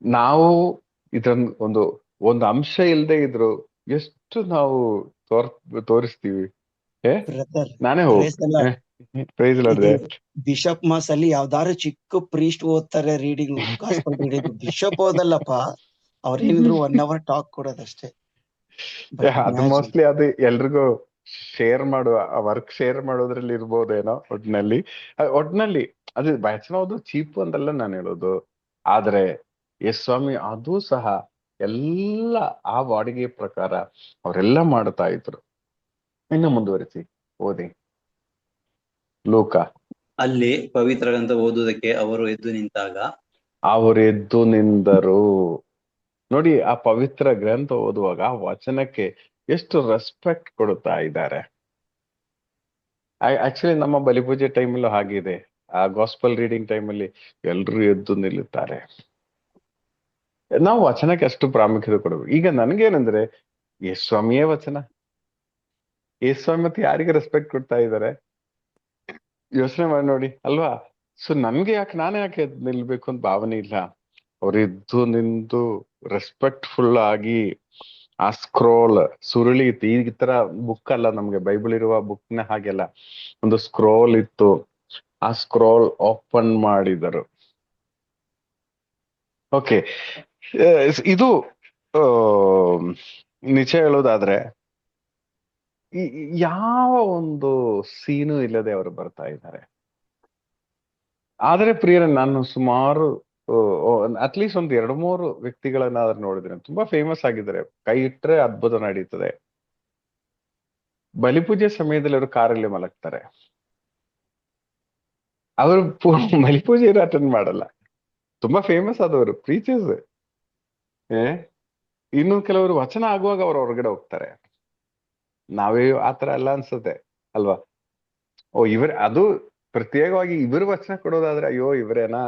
ನಾವು ಇದನ್ನ ಒಂದು ಅಂಶ ಇಲ್ಲದೆ ಇದ್ರು ಎಷ್ಟು ನಾವು ತೋರಿಸ್ತೀವಿ. ನಾನೇ ಬಿಷಪ್ ಮಾಸ್ ಅಲ್ಲಿ ಯಾವ್ದಾರು ಚಿಕ್ಕ ಪ್ರೀಸ್ಟ್ ಓದ್ತಾರೆ ರೀಡಿಂಗ್, ಗಾಸ್ಪಲ್ ರೀಡಿಂಗ್. ಬಿಷಪ್ ಓದಲ್ಲಪ್ಪ, ಅವ್ರೇನಿದ್ರು 1 hour ಟಾಕ್ ಕೊಡೋದಷ್ಟೇ. ಅದು ಮೋಸ್ಟ್ಲಿ ಅದು ಎಲ್ರಿಗೂ ಶೇರ್ ಮಾಡುವ ವರ್ಕ್ ಶೇರ್ ಮಾಡೋದ್ರಲ್ಲಿ ಇರ್ಬೋದೇನೋ. ಒಟ್ನಲ್ಲಿ ಅದು ವಚನ ಓದು ಚೀಪು ಅಂತಲ್ಲ ನಾನು ಹೇಳೋದು. ಆದ್ರೆ ಎಸ್ ಸ್ವಾಮಿ ಅದು ಸಹ ಎಲ್ಲ ಆ ವಾಡಿಗೆ ಪ್ರಕಾರ ಅವರೆಲ್ಲ ಮಾಡ್ತಾ ಇದ್ರು. ಇನ್ನು ಮುಂದುವರಿಸಿ ಓದಿ ಲೂಕ. ಅಲ್ಲಿ ಪವಿತ್ರ ಗ್ರಂಥ ಓದುವುದಕ್ಕೆ ಅವರು ಎದ್ದು ನಿಂತಾಗ ಅವರೆದ್ದು ನಿಂದರು. ನೋಡಿ, ಆ ಪವಿತ್ರ ಗ್ರಂಥ ಓದುವಾಗ ಆ ವಚನಕ್ಕೆ ಎಷ್ಟು ರೆಸ್ಪೆಕ್ಟ್ ಕೊಡ್ತಾ ಇದ್ದಾರೆ. ಆಕ್ಚುಲಿ ನಮ್ಮ ಬಲಿಪೂಜೆ ಟೈಮಲ್ಲೂ ಹಾಗಿದೆ. ಆ ಗಾಸ್ಪಲ್ ರೀಡಿಂಗ್ ಟೈಮಲ್ಲಿ ಎಲ್ರೂ ಎದ್ದು ನಿಲ್ಲುತ್ತಾರೆ. ನಾವು ವಚನಕ್ಕೆ ಅಷ್ಟು ಪ್ರಾಮುಖ್ಯತೆ ಕೊಡಬೇಕು. ಈಗ ನನ್ಗೇನಂದ್ರೆ, ಯೇಸು ಸ್ವಾಮಿಯೇ ವಚನ. ಯೇಸು ಸ್ವಾಮಿ ಮತ್ತೆ ಯಾರಿಗೆ ರೆಸ್ಪೆಕ್ಟ್ ಕೊಡ್ತಾ ಇದ್ದಾರೆ ಯೋಚನೆ ಮಾಡಿ ನೋಡಿ ಅಲ್ವಾ? ಸೊ ನನ್ಗೆ ನಾನೇ ಯಾಕೆ ಎದ್ದು ನಿಲ್ಬೇಕು ಅಂತ ಭಾವನೆ ಇಲ್ಲ. ಅವ್ರು ಎದ್ದು ನಿಂತು ರೆಸ್ಪೆಕ್ಟ್ಫುಲ್ ಆಗಿ ಆ ಸ್ಕ್ರೋಲ್ ಸುರುಳಿ ಇತ್ತು. ಈ ತರ ಬುಕ್ ಅಲ್ಲ, ನಮ್ಗೆ ಬೈಬಲ್ ಇರುವ ಬುಕ್ನ ಹಾಗೆಲ್ಲ ಒಂದು ಸ್ಕ್ರೋಲ್ ಇತ್ತು. ಆ ಸ್ಕ್ರೋಲ್ ಓಪನ್ ಮಾಡಿದರು. ಓಕೆ, ಇದು ನಿಜ ಹೇಳೋದಾದ್ರೆ ಯಾವ ಒಂದು ಸೀನು ಇಲ್ಲದೆ ಅವರು ಬರ್ತಾ ಇದ್ದಾರೆ. ಆದ್ರೆ ಪ್ರಿಯರೇ, ನಾನು ಸುಮಾರು ಅಟ್ಲೀಸ್ಟ್ ಒಂದು 2-3 ವ್ಯಕ್ತಿಗಳನ್ನಾದ್ರೂ ನೋಡಿದ್ರೆ ತುಂಬಾ ಫೇಮಸ್ ಆಗಿದ್ದಾರೆ. ಕೈ ಇಟ್ರೆ ಅದ್ಭುತ ನಡೀತದೆ. ಬಲಿಪೂಜೆ ಸಮಯದಲ್ಲಿ ಅವರು ಕಾರಲ್ಲಿ ಮಲಗ್ತಾರೆ. ಅವರು ಬಲಿಪೂಜೆ ಅಟೆಂಡ್ ಮಾಡಲ್ಲ. ತುಂಬಾ ಫೇಮಸ್ ಆದವರು ಪ್ರೀಚರ್ಸ್. ಇನ್ನು ಕೆಲವರು ವಚನ ಆಗುವಾಗ ಅವ್ರು ಹೊರಗಡೆ ಹೋಗ್ತಾರೆ. ನಾವೇ ಆತರ ಎಲ್ಲ ಅನ್ಸುತ್ತೆ ಅಲ್ವಾ? ಅದು ಪ್ರತ್ಯೇಕವಾಗಿ ಇವರು ವಚನ ಕೊಡೋದಾದ್ರೆ ಅಯ್ಯೋ ಇವರೇನಾ,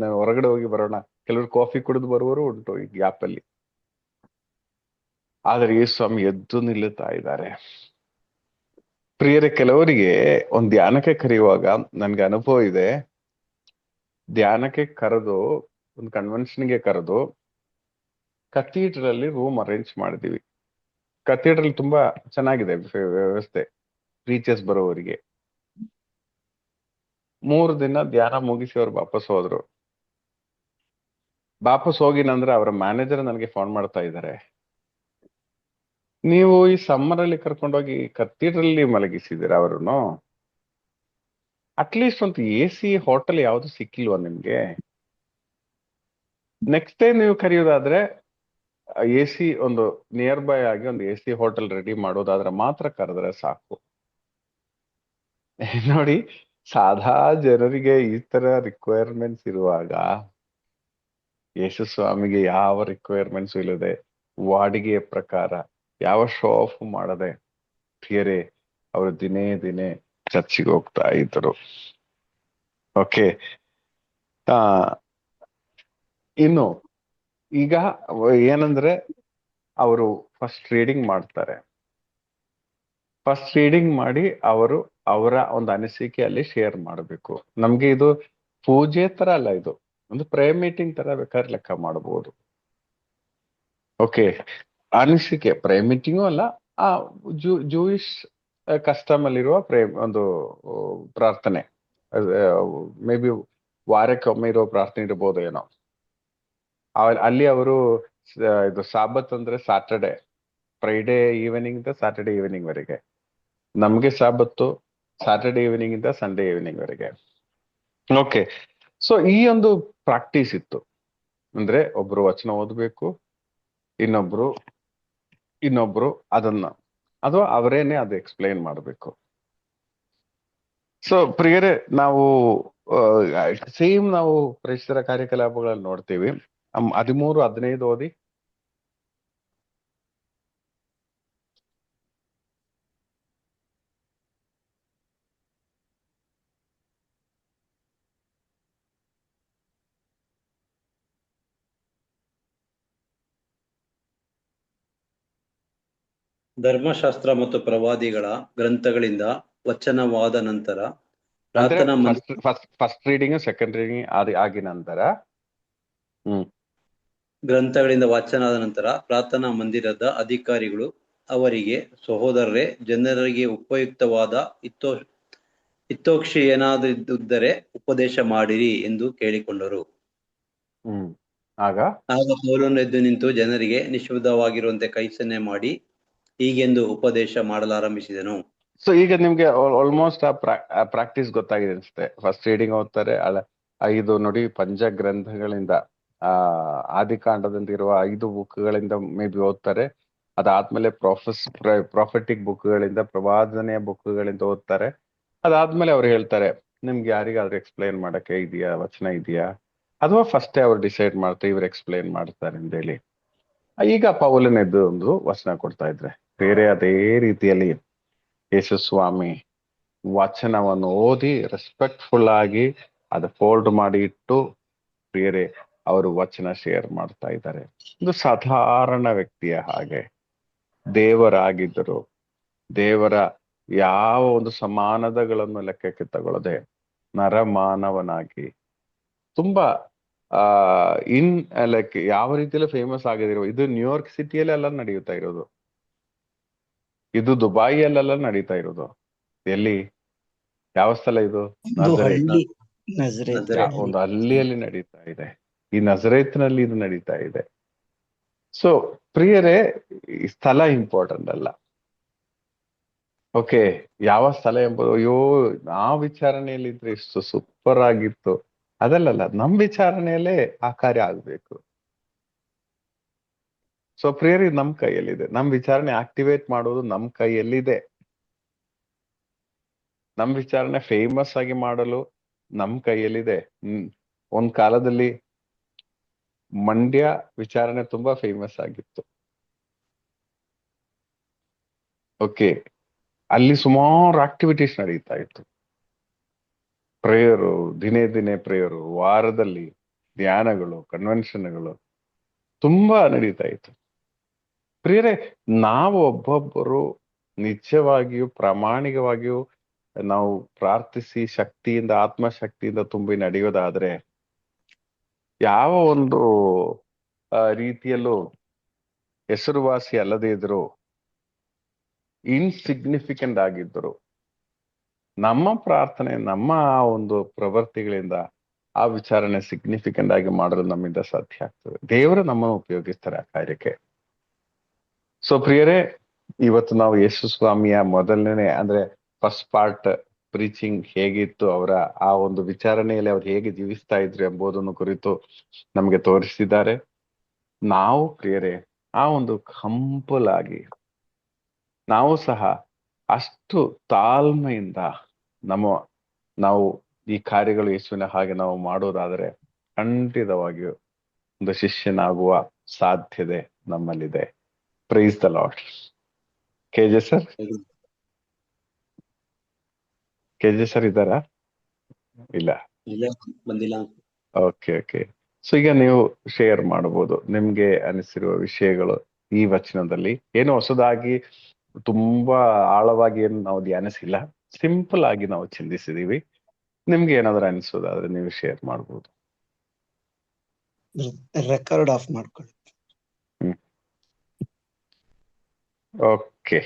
ನಾವು ಹೊರಗಡೆ ಹೋಗಿ ಬರೋಣ. ಕೆಲವರು ಕಾಫಿ ಕುಡಿದು ಬರುವವರು ಉಂಟು ಈ ಗ್ಯಾಪ್ ಅಲ್ಲಿ. ಆದ್ರೆ ಯೇಸು ಸ್ವಾಮಿ ಎದ್ದು ನಿಲ್ಲುತ್ತಾ ಇದ್ದಾರೆ. ಪ್ರಿಯರೇ, ಕೆಲವರಿಗೆ ಒಂದು ಧ್ಯಾನಕ್ಕೆ ಕರೆಯುವಾಗ ನನ್ಗೆ ಅನುಭವ ಇದೆ. ಧ್ಯಾನಕ್ಕೆ ಕರೆದು, ಒಂದು ಕನ್ವೆನ್ಷನ್ಗೆ ಕರೆದು ಕಥೀಡ್ರಲ್ ಅಲ್ಲಿ ರೂಮ್ ಅರೇಂಜ್ ಮಾಡಿದೀವಿ. ಕಥೀಡ್ರಲ್ ತುಂಬಾ ಚೆನ್ನಾಗಿದೆ ವ್ಯವಸ್ಥೆ ಟೀಚರ್ಸ್ ಬರೋವರಿಗೆ. 3 ದಿನ ಧ್ಯಾನ ಮುಗಿಸಿ ಅವ್ರು ವಾಪಸ್ ಹೋದ್ರು. ವಾಪಸ್ ಹೋಗಿ ನಂತರ ಅವರ ಮ್ಯಾನೇಜರ್ ನನಗೆ ಫೋನ್ ಮಾಡ್ತಾ ಇದ್ದಾರೆ, ನೀವು ಈ ಸಮ್ಮರ್ ಅಲ್ಲಿ ಕರ್ಕೊಂಡೋಗಿ ಕಥೀಡ್ರಲ್ಲಿ ಮಲಗಿಸಿದ್ದೀರಾ ಅವರನ್ನು, ಅಟ್ಲೀಸ್ಟ್ ಒಂದು AC ಹೋಟೆಲ್ ಯಾವ್ದು ಸಿಕ್ಕಿಲ್ವಾ ನಿಮ್ಗೆ? ನೆಕ್ಸ್ಟ್ ಟೈಮ್ ನೀವು ಕರೆಯೋದಾದ್ರೆ AC ಒಂದು ನಿಯರ್ ಬೈ ಆಗಿ ಒಂದು AC ಹೋಟೆಲ್ ರೆಡಿ ಮಾಡೋದಾದ್ರೆ ಮಾತ್ರ ಕರೆದ್ರೆ ಸಾಕು. ನೋಡಿ, ಸಾದಾ ಜನರಿಗೆ ಈ ತರ ರಿಕ್ವೈರ್ಮೆಂಟ್ಸ್ ಇರುವಾಗ ಯೇಸು ಸ್ವಾಮಿಗೆ ಯಾವ ರಿಕ್ವೈರ್ಮೆಂಟ್ಸ್ ಇಲ್ಲದೆ, ವಾಡಿಗೆಯ ಪ್ರಕಾರ ಯಾವ ಶೋ ಆಫ್ ಮಾಡದೆ ಪ್ರಿಯರೇ ಅವರು ದಿನೇ ದಿನೇ ಚರ್ಚಿಗೆ ಹೋಗ್ತಾ ಇದ್ರು. ಓಕೆ, ಇನ್ನು ಈಗ ಏನಂದ್ರೆ ಅವರು ಫಸ್ಟ್ ರೀಡಿಂಗ್ ಮಾಡ್ತಾರೆ. ಫಸ್ಟ್ ರೀಡಿಂಗ್ ಮಾಡಿ ಅವರು ಅವರ ಒಂದು ಅನಿಸಿಕೆಯಲ್ಲಿ ಶೇರ್ ಮಾಡಬೇಕು. ನಮ್ಗೆ ಇದು ಪೂಜೆ ತರ ಅಲ್ಲ, ಇದು ಒಂದು ಪ್ರೇಯರ್ ಮೀಟಿಂಗ್ ತರ ಬೇಕಾದ್ರೆ ಲೆಕ್ಕ ಮಾಡಬಹುದು. ಓಕೆ, ಅನಿಸಿಕೆ ಪ್ರೇಯರ್ ಮೀಟಿಂಗು ಅಲ್ಲ, ಆ ಜೂಯಿಶ್ ಕಸ್ಟಮ್ ಅಲ್ಲಿರುವ ಒಂದು ಪ್ರಾರ್ಥನೆ, ಮೇ ಬಿ ವಾರಕ್ಕೆ ಒಮ್ಮೆ ಇರೋ ಪ್ರಾರ್ಥನೆ ಇರ್ಬೋದು ಏನೋ. ಅಲ್ಲಿ ಅವರು ಇದು ಸಾಬತ್ ಅಂದ್ರೆ ಸಾಟರ್ಡೆ, ಫ್ರೈಡೆ ಈವ್ನಿಂಗ್ ಇಂದ ಸಾಟರ್ಡೆ ಈವ್ನಿಂಗ್ ವರೆಗೆ. ನಮ್ಗೆ ಸಾಬತ್ತು ಸಾಟರ್ಡೆ ಈವ್ನಿಂಗ್ ಇಂದ ಸಂಡೇ ಈವ್ನಿಂಗ್ ವರೆಗೆ. ಓಕೆ, ಸೊ ಈ ಒಂದು ಪ್ರಾಕ್ಟೀಸ್ ಇತ್ತು. ಅಂದ್ರೆ ಒಬ್ರು ವಚನ ಓದ್ಬೇಕು, ಇನ್ನೊಬ್ರು ಅದನ್ನ ಅಥವಾ ಅವರೇನೆ ಅದು ಎಕ್ಸ್ಪ್ಲೈನ್ ಮಾಡಬೇಕು. ಸೊ ಪ್ರಿಯರೇ, ನಾವು ಸೇಮ್ ನಾವು ಪರಿಸರ ಕಾರ್ಯಕಲಾಪಗಳಲ್ಲಿ ನೋಡ್ತೀವಿ. 13-15 ಓದಿ. ಧರ್ಮಶಾಸ್ತ್ರ ಮತ್ತು ಪ್ರವಾದಿಗಳ ಗ್ರಂಥಗಳಿಂದ ವಚನವಾದ ನಂತರ ಫಸ್ಟ್ ರೀಡಿಂಗ್ ಸೆಕೆಂಡ್ ರೀಡಿಂಗ್ ಆಗಿ ನಂತರ ಗ್ರಂಥಗಳಿಂದ ವಾಚನಾದ ನಂತರ ಪ್ರಾರ್ಥನಾ ಮಂದಿರದ ಅಧಿಕಾರಿಗಳು ಅವರಿಗೆ, ಸಹೋದರರೇ, ಜನರಿಗೆ ಉಪಯುಕ್ತವಾದ ಹಿತೋಕ್ಷಿ ಏನಾದಿದ್ದರೆ ಉಪದೇಶ ಮಾಡಿರಿ ಎಂದು ಕೇಳಿಕೊಂಡರು. ಆಗ ಪೌಲನು ಎದ್ದು ನಿಂತು ಜನರಿಗೆ ನಿಶ್ಶಬ್ದವಾಗಿರುವಂತೆ ಕೈ ಸನ್ನೆ ಮಾಡಿ ಹೀಗೆಂದು ಉಪದೇಶ ಮಾಡಲಾರಂಭಿಸಿದನು. ಸೊ ಈಗ ನಿಮ್ಗೆ ಆಲ್ಮೋಸ್ಟ್ ಆ ಪ್ರಾಕ್ಟೀಸ್ ಗೊತ್ತಾಗಿದೆ ಅನ್ಸುತ್ತೆ. ಫಸ್ಟ್ ರೀಡಿಂಗ್ ಓದ್ತಾರೆ, 5 ನೋಡಿ ಪಂಚಗ್ರಂಥಗಳಿಂದ ಆದಿಕಾಂಡದಲ್ಲಿರುವ 5 ಬುಕ್ಗಳಿಂದ ಮೇ ಬಿ ಓದ್ತಾರೆ. ಅದಾದ್ಮೇಲೆ ಪ್ರಾಫಿಟಿಕ್ ಬುಕ್ಗಳಿಂದ, ಪ್ರವಾದನೆಯ ಬುಕ್ಗಳಿಂದ ಓದ್ತಾರೆ. ಅದಾದ್ಮೇಲೆ ಅವ್ರು ಹೇಳ್ತಾರೆ, ನಿಮ್ಗೆ ಯಾರಿಗಾದ್ರೂ ಎಕ್ಸ್ಪ್ಲೈನ್ ಮಾಡಕ್ಕೆ ಇದೆಯಾ, ವಚನ ಇದೆಯಾ, ಅಥವಾ ಫಸ್ಟೇ ಅವ್ರು ಡಿಸೈಡ್ ಮಾಡ್ತಾರೆ ಇವ್ರು ಎಕ್ಸ್ಪ್ಲೈನ್ ಮಾಡ್ತಾರೆ ಅಂತೇಳಿ. ಈಗ ಪೌಲನೆದ್ದು ಒಂದು ವಚನ ಕೊಡ್ತಾ ಇದ್ರೆ ಬೇರೆ ಅದೇ ರೀತಿಯಲ್ಲಿ ಯೇಸು ಸ್ವಾಮಿ ವಚನವನ್ನು ಓದಿ ರೆಸ್ಪೆಕ್ಟ್ಫುಲ್ ಆಗಿ ಅದು ಫೋಲ್ಡ್ ಮಾಡಿ ಇಟ್ಟು ಬೇರೆ ಅವರು ವಚನ ಶೇರ್ ಮಾಡ್ತಾ ಇದ್ದಾರೆ. ಒಂದು ಸಾಧಾರಣ ವ್ಯಕ್ತಿಯ ಹಾಗೆ ದೇವರಾಗಿದ್ದರು. ದೇವರ ಯಾವ ಒಂದು ಸಮಾನತೆಗಳನ್ನು ಲೆಕ್ಕಕ್ಕೆ ತಗೊಳ್ಳದೆ ನರಮಾನವನಾಗಿ ತುಂಬಾ ಲೈಕ್ ಯಾವ ರೀತಿಯಲ್ಲಿ ಫೇಮಸ್ ಆಗಿದಿರೋ, ಇದು ನ್ಯೂಯಾರ್ಕ್ ಸಿಟಿಯಲ್ಲೆಲ್ಲ ನಡೆಯುತ್ತಾ ಇರೋದು, ಇದು ದುಬೈಯಲ್ಲೆಲ್ಲ ನಡೀತಾ ಇರೋದು. ಎಲ್ಲಿ, ಯಾವ ಸ್ಥಳ ಇದು? ಒಂದು ಹಳ್ಳಿಯಲ್ಲಿ ನಡೀತಾ ಇದೆ. ಈ ನಜರೇತ್ನಲ್ಲಿ ಇದು ನಡೀತಾ ಇದೆ. ಸೊ ಪ್ರಿಯರೇ, ಈ ಸ್ಥಳ ಇಂಪಾರ್ಟೆಂಟ್ ಅಲ್ಲ. ಓಕೆ, ಯಾವ ಸ್ಥಳ ಎಂಬುದು ಅಯ್ಯೋ ಆ ವಿಚಾರಣೆಯಲ್ಲಿ ಇದ್ರೆ ಎಷ್ಟು ಸೂಪರ್ ಆಗಿತ್ತು, ಅದಲ್ಲಲ್ಲ, ನಮ್ ವಿಚಾರಣೆಯಲ್ಲೇ ಆ ಕಾರ್ಯ ಆಗ್ಬೇಕು. ಸೊ ಪ್ರಿಯರಿ, ನಮ್ ಕೈಯಲ್ಲಿದೆ. ನಮ್ ವಿಚಾರಣೆ ಆಕ್ಟಿವೇಟ್ ಮಾಡೋದು ನಮ್ ಕೈಯಲ್ಲಿದೆ. ನಮ್ ವಿಚಾರಣೆ ಫೇಮಸ್ ಆಗಿ ಮಾಡಲು ನಮ್ ಕೈಯಲ್ಲಿದೆ. ಒಂದ್ ಕಾಲದಲ್ಲಿ ಮಂಡ್ಯ ವಿಚಾರಣೆ ತುಂಬಾ ಫೇಮಸ್ ಆಗಿತ್ತು. ಓಕೆ, ಅಲ್ಲಿ ಸುಮಾರು ಆಕ್ಟಿವಿಟೀಸ್ ನಡೀತಾ ಇತ್ತು. ಪ್ರೇಯರು, ದಿನೇ ಪ್ರೇಯರು, ವಾರದಲ್ಲಿ ಧ್ಯಾನಗಳು, ಕನ್ವೆನ್ಷನ್ಗಳು ತುಂಬಾ ನಡೀತಾ ಇತ್ತು. ಪ್ರಿಯರೇ, ನಾವು ಒಬ್ಬೊಬ್ಬರು ನಿಜವಾಗಿಯೂ ಪ್ರಾಮಾಣಿಕವಾಗಿಯೂ ನಾವು ಪ್ರಾರ್ಥಿಸಿ ಶಕ್ತಿಯಿಂದ, ಆತ್ಮಶಕ್ತಿಯಿಂದ ತುಂಬಿ ನಡೆಯೋದಾದ್ರೆ ಯಾವ ಒಂದು ರೀತಿಯಲ್ಲೂ ಹೆಸರುವಾಸಿ ಅಲ್ಲದೇ ಇದ್ರು, ಇನ್ಸಿಗ್ನಿಫಿಕೆಂಟ್ ಆಗಿದ್ದರು, ನಮ್ಮ ಪ್ರಾರ್ಥನೆ, ನಮ್ಮ ಆ ಒಂದು ಪ್ರವೃತ್ತಿಗಳಿಂದ ಆ ವಿಚಾರಣೆ ಸಿಗ್ನಿಫಿಕೆಂಟ್ ಆಗಿ ಮಾಡಲು ನಮ್ಮಿಂದ ಸಾಧ್ಯ ಆಗ್ತದೆ. ದೇವರು ನಮ್ಮನ್ನು ಉಪಯೋಗಿಸ್ತಾರೆ ಆ ಕಾರ್ಯಕ್ಕೆ. ಸೊ ಪ್ರಿಯರೇ, ಇವತ್ತು ನಾವು ಯೇಸು ಸ್ವಾಮಿಯ ಮೊದಲನೇ ಅಂದ್ರೆ ಫಸ್ಟ್ ಪಾರ್ಟ್ ಪ್ರೀಚಿಂಗ್ ಹೇಗಿತ್ತು, ಅವರ ಆ ಒಂದು ವಿಚಾರಣೆಯಲ್ಲಿ ಅವ್ರು ಹೇಗೆ ಜೀವಿಸ್ತಾ ಇದ್ರು ಎಂಬುದನ್ನು ಕುರಿತು ನಮಗೆ ತೋರಿಸಿದ್ದಾರೆ. ನಾವು ಪ್ರಿಯರೇ ಆ ಒಂದು ಹಂಬಲ್ ಆಗಿ ನಾವು ಸಹ ಅಷ್ಟು ತಾಳ್ಮೆಯಿಂದ ನಾವು ಈ ಕಾರ್ಯಗಳು ಯೇಸುವಿನ ಹಾಗೆ ನಾವು ಮಾಡೋದಾದ್ರೆ ಖಂಡಿತವಾಗಿಯೂ ಒಂದು ಶಿಷ್ಯನಾಗುವ ಸಾಧ್ಯತೆ ನಮ್ಮಲ್ಲಿದೆ. Praise the lord. KJ sir ಇದ್ದಾರಾ? ಇಲ್ಲ, ಬಂದಿಲ್ಲ. ಓಕೆ. ಸೊ ಈಗ ನೀವು ಶೇರ್ ಮಾಡಬಹುದು ನಿಮ್ಗೆ ಅನಿಸಿರುವ ವಿಷಯಗಳು. ಈ ವಚನದಲ್ಲಿ ಏನು ಹೊಸದಾಗಿ ತುಂಬಾ ಆಳವಾಗಿ ಏನು ನಾವು ಧ್ಯಾನಿಸಿಲ್ಲ, ಸಿಂಪಲ್ ಆಗಿ ನಾವು ಚಿಂತಿಸಿದೀವಿ. ನಿಮ್ಗೆ ಏನಾದ್ರು ಅನಿಸೋದಾದ್ರೆ ನೀವು ಶೇರ್ ಮಾಡ್ಬೋದು. ರೆಕಾರ್ಡ್ ಆಫ್ ಮಾಡ್ಕೊಳ್ಳಿ. ಓಕೆ.